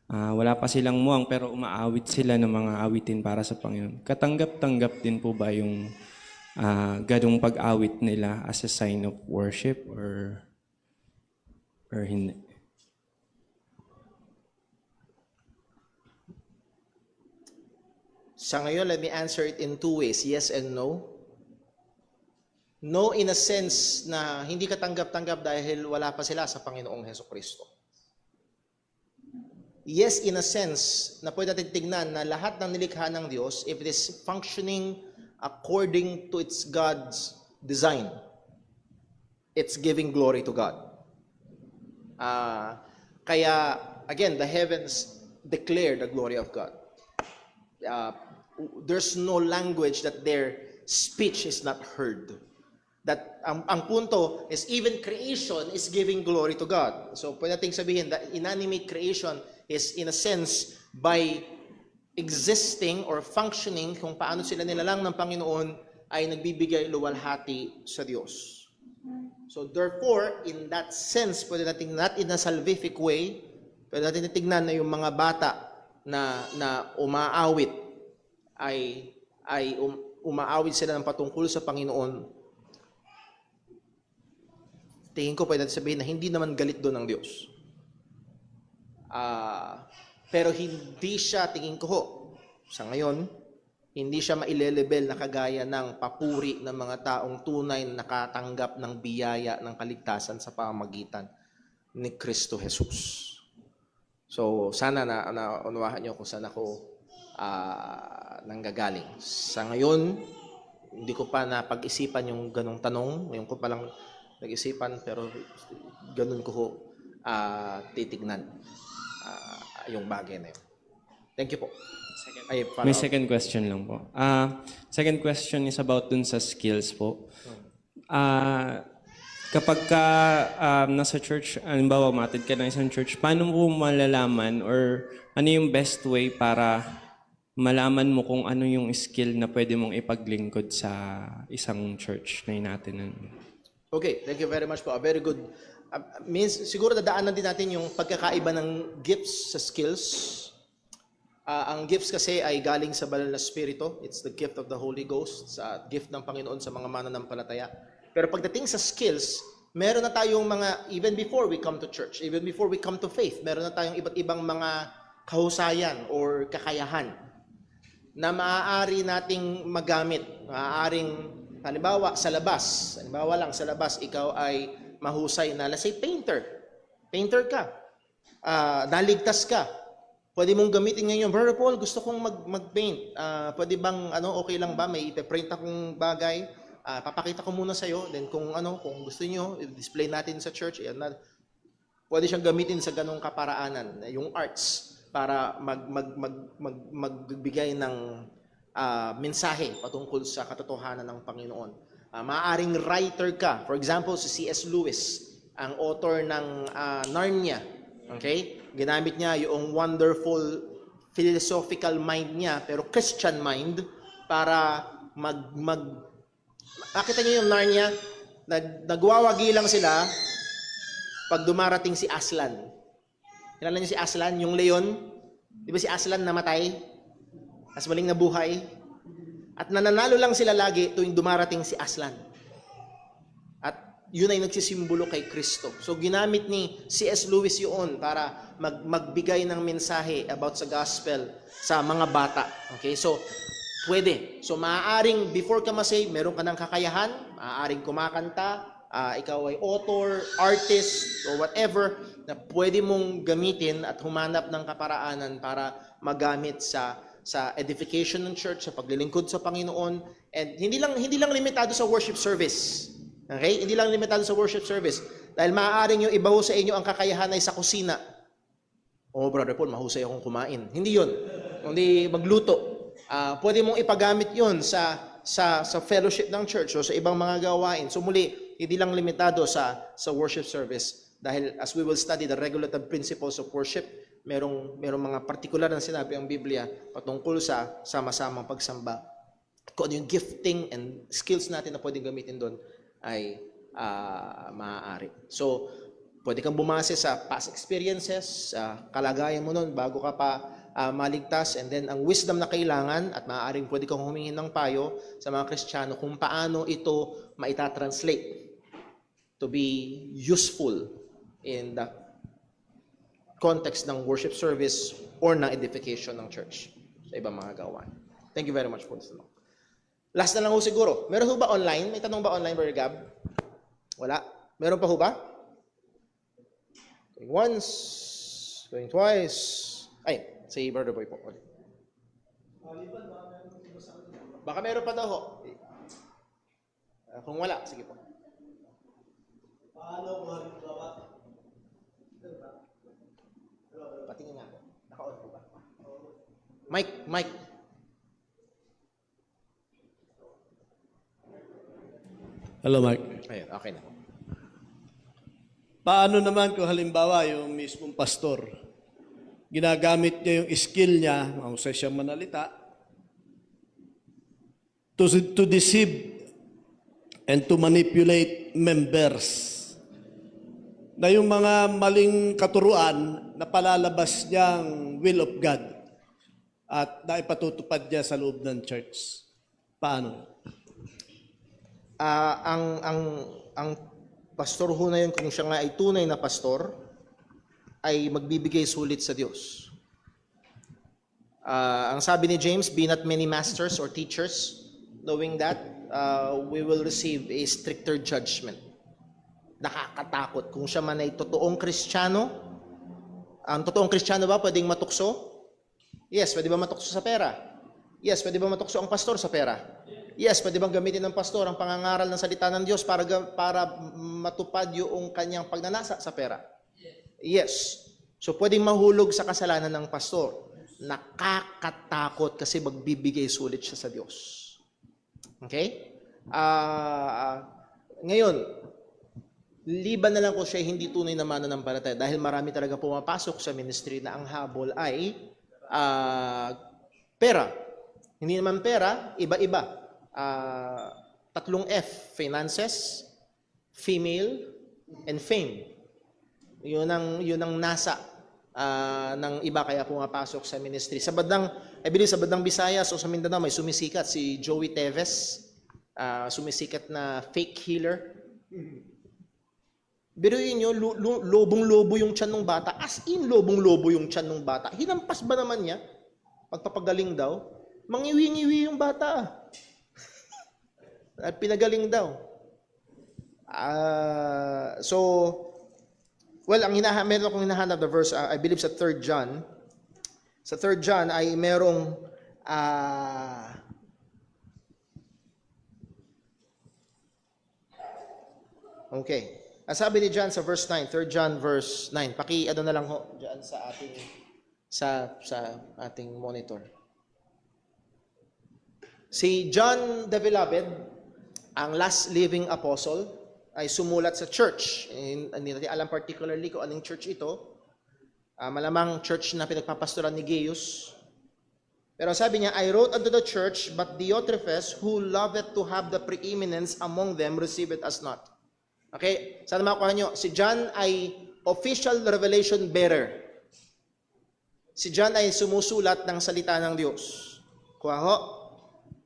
wala pa silang muwang, pero umaawit sila ng mga awitin para sa Panginoon. Katanggap-tanggap din po ba yung ganong pag-awit nila as a sign of worship or hindi? Sa ngayon, let me answer it in two ways, yes and no. No in a sense na hindi katanggap-tanggap dahil wala pa sila sa Panginoong Hesukristo. Yes in a sense na pwede natin tignan na lahat ng nilikha ng Diyos, if it is functioning according to its God's design, it's giving glory to God. Kaya, again, the heavens declare the glory of God. There's no language that their speech is not heard. That ang punto is even creation is giving glory to God. So pwede nating sabihin that inanimate creation is in a sense by existing or functioning kung paano sila nilalang ng Panginoon ay nagbibigay luwalhati sa Diyos. So therefore, in that sense, pwede nating not in a salvific way, pwede natin tignan na yung mga bata na umaawit ay umaawit sila ng patungkol sa Panginoon. Tingin ko pwede natin sabihin na hindi naman galit doon ng Diyos. Pero hindi siya, tingin ko sa ngayon, hindi siya mailelebel na kagaya ng papuri ng mga taong tunay na nakatanggap ng biyaya ng kaligtasan sa pamamagitan ni Kristo Jesus. So, sana na unawahan niyo kung saan ako nanggagaling. Sa ngayon, hindi ko pa napag-isipan yung ganong tanong. Ngayon ko pa lang nag-isipan, pero ganun ko titignan yung bagay na yun. Thank you po. May second question lang po. Second question is about dun sa skills po. Kapag nasa church, halimbawa matid ka ng isang church, paano mo malalaman or ano yung best way para malaman mo kung ano yung skill na pwede mong ipaglingkod sa isang church na inaatinan mo? Okay, thank you very much po. Very good. Siguro dadaanan din natin yung pagkakaiba ng gifts sa skills. Ang gifts kasi ay galing sa banal na spirito. It's the gift of the Holy Ghost, sa gift ng Panginoon sa mga mananampalataya. Pero pagdating sa skills, meron na tayong mga, even before we come to church, even before we come to faith, meron na tayong iba't ibang mga kahusayan or kakayahan na maaari nating magamit. Maaaring, halimbawa, sa labas, ikaw ay mahusay na, let's say, painter. Painter ka. Naligtas ka. Pwede mong gamitin ngayon, Brother Paul, gusto kong mag-paint. Pwede bang, okay lang ba? May ipe-print akong bagay. Papakita ko muna sa'yo. Then kung gusto niyo, i-display natin sa church. Pwede siyang gamitin sa ganong kaparaanan. Yung arts para magbigay ng mensahe patungkol sa katotohanan ng Panginoon. Maaaring writer ka. For example, si C.S. Lewis, ang author ng Narnia. Okay? Ginamit niya yung wonderful philosophical mind niya, pero Christian mind, para makita niyo yung Narnia, nagwawagi lang sila pag dumarating si Aslan. Kilala niyo si Aslan, yung leon? Di ba si Aslan namatay? As maling nabuhay? At nananalo lang sila lagi tuwing dumarating si Aslan. At yun ay nagsisimbolo kay Kristo. So ginamit ni C.S. Lewis yun para magbigay ng mensahe about sa gospel sa mga bata. Okay? So, pwede. So, maaaring before ka masave, meron ka ng kakayahan, maaaring kumakanta, ikaw ay author, artist, or whatever, na pwede mong gamitin at humanap ng kaparaanan para magamit sa edification ng church, sa paglilingkod sa Panginoon, and hindi lang limitado sa worship service. Okay? Hindi lang limitado sa worship service. Dahil maaaring yung iba sa inyo ang kakayahan ay sa kusina. Oh, Brother Paul, mahusay akong kumain. Hindi yun. Hindi magluto. Pwede mong ipagamit yun sa fellowship ng church o sa ibang mga gawain. So muli, hindi lang limitado sa worship service. Dahil as we will study the regulative principles of worship, merong mga partikular na sinabi ang Biblia patungkol sa sama-samang pagsamba. Kung ano yung gifting and skills natin na pwedeng gamitin doon ay maaari. So, pwede kang bumase sa past experiences, kalagayan mo noon bago ka pa maligtas, and then ang wisdom na kailangan at maaaring pwede kang humingi ng payo sa mga Kristiyano kung paano ito maita-translate to be useful in the context ng worship service or ng edification ng church sa ibang mga gawain. Thank you very much for this. Last na lang ho siguro. Meron ho ba online? May tanong ba online, Brother Gab? Wala? Meron pa ho ba? Going once, going twice. Ay, si Brother Boy po. Baka meron pa daw ho. Kung wala, sige po. Patingin nga po. Naka-on po ba? Mike. Hello, Mark. Ayun, okay na. Paano naman kung halimbawa yung mismong pastor, ginagamit niya yung skill niya, mahusay siyang manalita, to deceive and to manipulate members, na yung mga maling katuruan na palalabas niyang will of God at naipatutupad niya sa loob ng church. Paano? Ang pastor ho na yun, kung siya nga ay tunay na pastor, ay magbibigay sulit sa Diyos. Ang sabi ni James, be not many masters or teachers, knowing that we will receive a stricter judgment. Nakakatakot. Kung siya man ay totoong Kristiyano, ang totoong Kristiyano ba pwedeng matukso? Yes, pwede ba matukso sa pera? Yes, pwede ba matukso ang pastor sa pera? Yes, pwede bang gamitin ng pastor ang pangangaral ng salita ng Diyos para matupad yung kanyang pagnanasa sa pera? Yes. So, pwedeng mahulog sa kasalanan ng pastor. Nakakatakot kasi magbibigay sulit siya sa Diyos. Okay? Ngayon, liban na lang kung siya hindi tunay na mananampalataya dahil marami talaga pumapasok sa ministry na ang habol ay pera. Hindi naman pera, iba-iba. 3 F, finances, female, and fame. Yun ang nasa ng iba kaya pumapasok sa ministry. I believe sa bandang Visayas o sa Mindanao may sumisikat si Joey Teves, sumisikat na fake healer. Biruin nyo, lobong-lobo yung tiyan ng bata. As in, lobong-lobo yung tiyan ng bata. Hinampas ba naman niya? Pagpapagaling daw. Mangiwi-ngiwi yung bata. At pinagaling daw. Meron akong hinahanap na verse, I believe sa 3 John. Sa 3 John ay merong okay. Sabi ni John sa verse 9, 3 John verse 9. Paki-ano na lang ho diyan sa ating monitor. Si John the Beloved, ang last living apostle, ay sumulat sa church. Hindi natin alam particularly kung anong church ito. Malamang church na pinagpapastoran ni Gaius. Pero sabi niya, I wrote unto the church, but Diotrephes, who loveth to have the preeminence among them, receive it as not. Okay? Sana makuha nyo, si John ay official revelation bearer. Si John ay sumusulat ng salita ng Diyos. Kuha ho.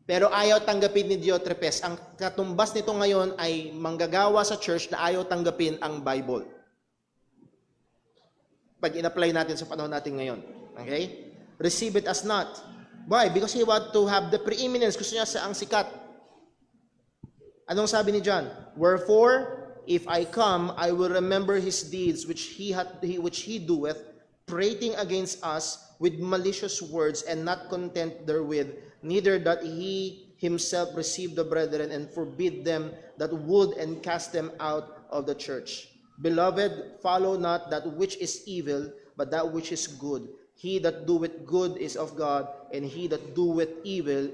Pero ayaw tanggapin ni Diotrephes. Ang katumbas nito ngayon ay manggagawa sa church na ayaw tanggapin ang Bible. Pag in-apply natin sa panahon natin ngayon. Okay? Receive it as not. Why? Because he want to have the preeminence. Gusto niya sa ang sikat. Anong sabi ni John? Wherefore, if I come, I will remember his deeds which he doeth, prating against us with malicious words, and not content therewith, neither that he himself receive the brethren, and forbid them that would, and cast them out of the church. Beloved, follow not that which is evil, but that which is good. He that doeth good is of God, and he that doeth evil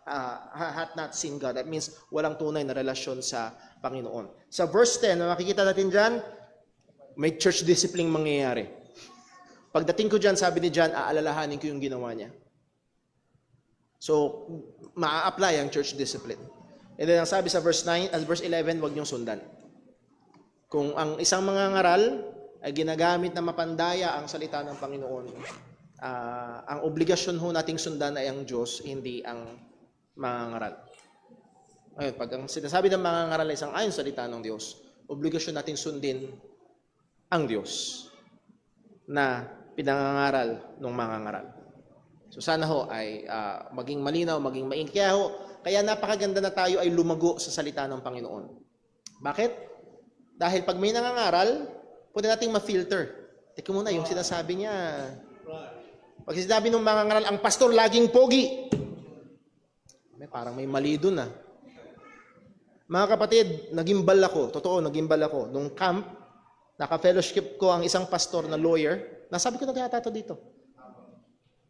hath not seen God. That means walang tunay na relasyon sa Panginoon. Sa verse 10, makikita natin dyan, may church discipline mangyayari. Pagdating ko dyan, sabi ni John, aalalahanin ko yung ginawa niya. So, maa-apply ang church discipline. And then, ang sabi sa verse 11, wag niyong sundan. Kung ang isang mangangaral ay ginagamit na mapandaya ang salita ng Panginoon, ang obligasyon ho nating sundan ay ang Diyos, hindi ang mangangaral. Ngayon, pag ang sinasabi ng mangangaral ay isang ayon sa salita ng Diyos, obligasyon nating sundin ang Diyos na pinangangaral ng mangangaral. So sana ho ay maging malinaw, maging maing. Kaya napakaganda na tayo ay lumago sa salita ng Panginoon. Bakit? Dahil pag may nangangaral, pwede nating ma-filter. Teka muna, yung sinasabi niya. Pag sinasabi ng mangangaral, ang pastor laging pogi. Parang may mali dun ah. Mga kapatid, nagimbal ako. Totoo, nagimbal ako. Nung camp, naka-fellowship ko ang isang pastor na lawyer. Nasabi ko na kaya tato dito.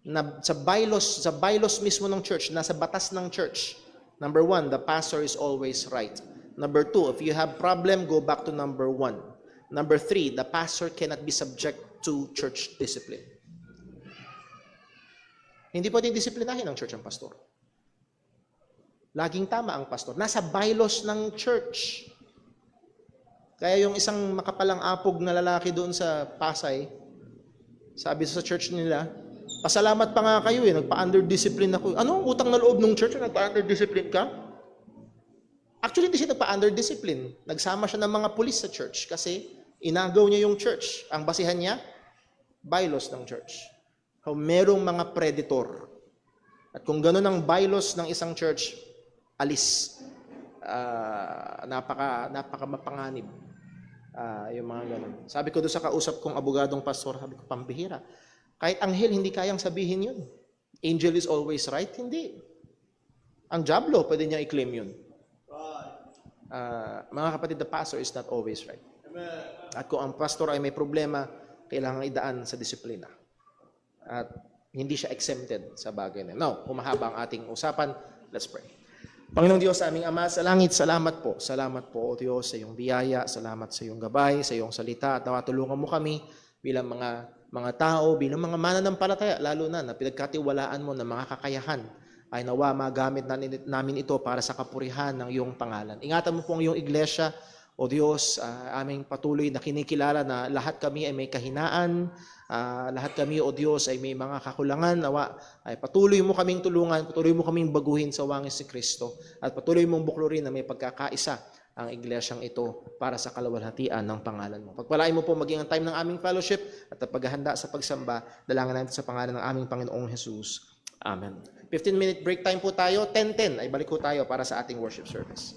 Na sa bylaws mismo ng church, nasa batas ng church. Number 1, the pastor is always right. Number 2, if you have problem, go back to number 1. Number 3, the pastor cannot be subject to church discipline. Hindi pwedeng disiplinahin ng church ang pastor. Laging tama ang pastor. Nasa bylaws ng church. Kaya yung isang makapalang apog na lalaki doon sa Pasay, sabi sa church nila, pasalamat pa nga kayo nagpa-under discipline ako. Ano ang utang na loob ng church na nagpa-under discipline ka? Actually, hindi siya nagpa-under discipline. Nagsama siya ng mga pulis sa church kasi inagaw niya yung church. Ang basihan niya, bylaws ng church. So, merong mga predator. At kung gano'n ang bylaws ng isang church, alis. Napaka mapanganib. Yung mga ganun. Sabi ko doon sa kausap kong abogadong pastor, sabi ko, pambihira. Kahit anghel, hindi kayang sabihin yun. Angel is always right? Hindi. Ang diablo, pwede niya i-claim yun. Mga kapatid, the pastor is not always right. At kung ang pastor ay may problema, kailangan idaan sa disiplina. At hindi siya exempted sa bagay na. Now, humahaba ang ating usapan. Let's pray. Panginoong Diyos, aming Ama, sa langit, salamat po. Salamat po, O Diyos, sa iyong biyaya. Salamat sa iyong gabay, sa iyong salita. At nawatulungan mo kami bilang mga tao, bilang mga mananampalataya, lalo na pinagkatiwalaan mo ng mga kakayahan, ay nawa magamit namin ito para sa kapurihan ng iyong pangalan. Ingatan mo po ang iyong iglesia, O Diyos, aming patuloy na kinikilala na lahat kami ay may kahinaan, lahat kami, O Diyos, ay may mga kakulangan. Nawa ay patuloy mo kaming tulungan, patuloy mo kaming baguhin sa wangis si Kristo, at patuloy mong buklurin na may pagkakaisa ang iglesyang ito para sa kalawalhatian ng pangalan mo. Pagpalain mo po maging ang time ng aming fellowship at ang paghahanda sa pagsamba, dalangin natin sa pangalan ng aming Panginoong Jesus. Amen. 15-minute break time po tayo. 10:10 ay balik po tayo para sa ating worship service.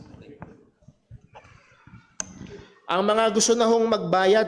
Ang mga gusto na hong magbayad,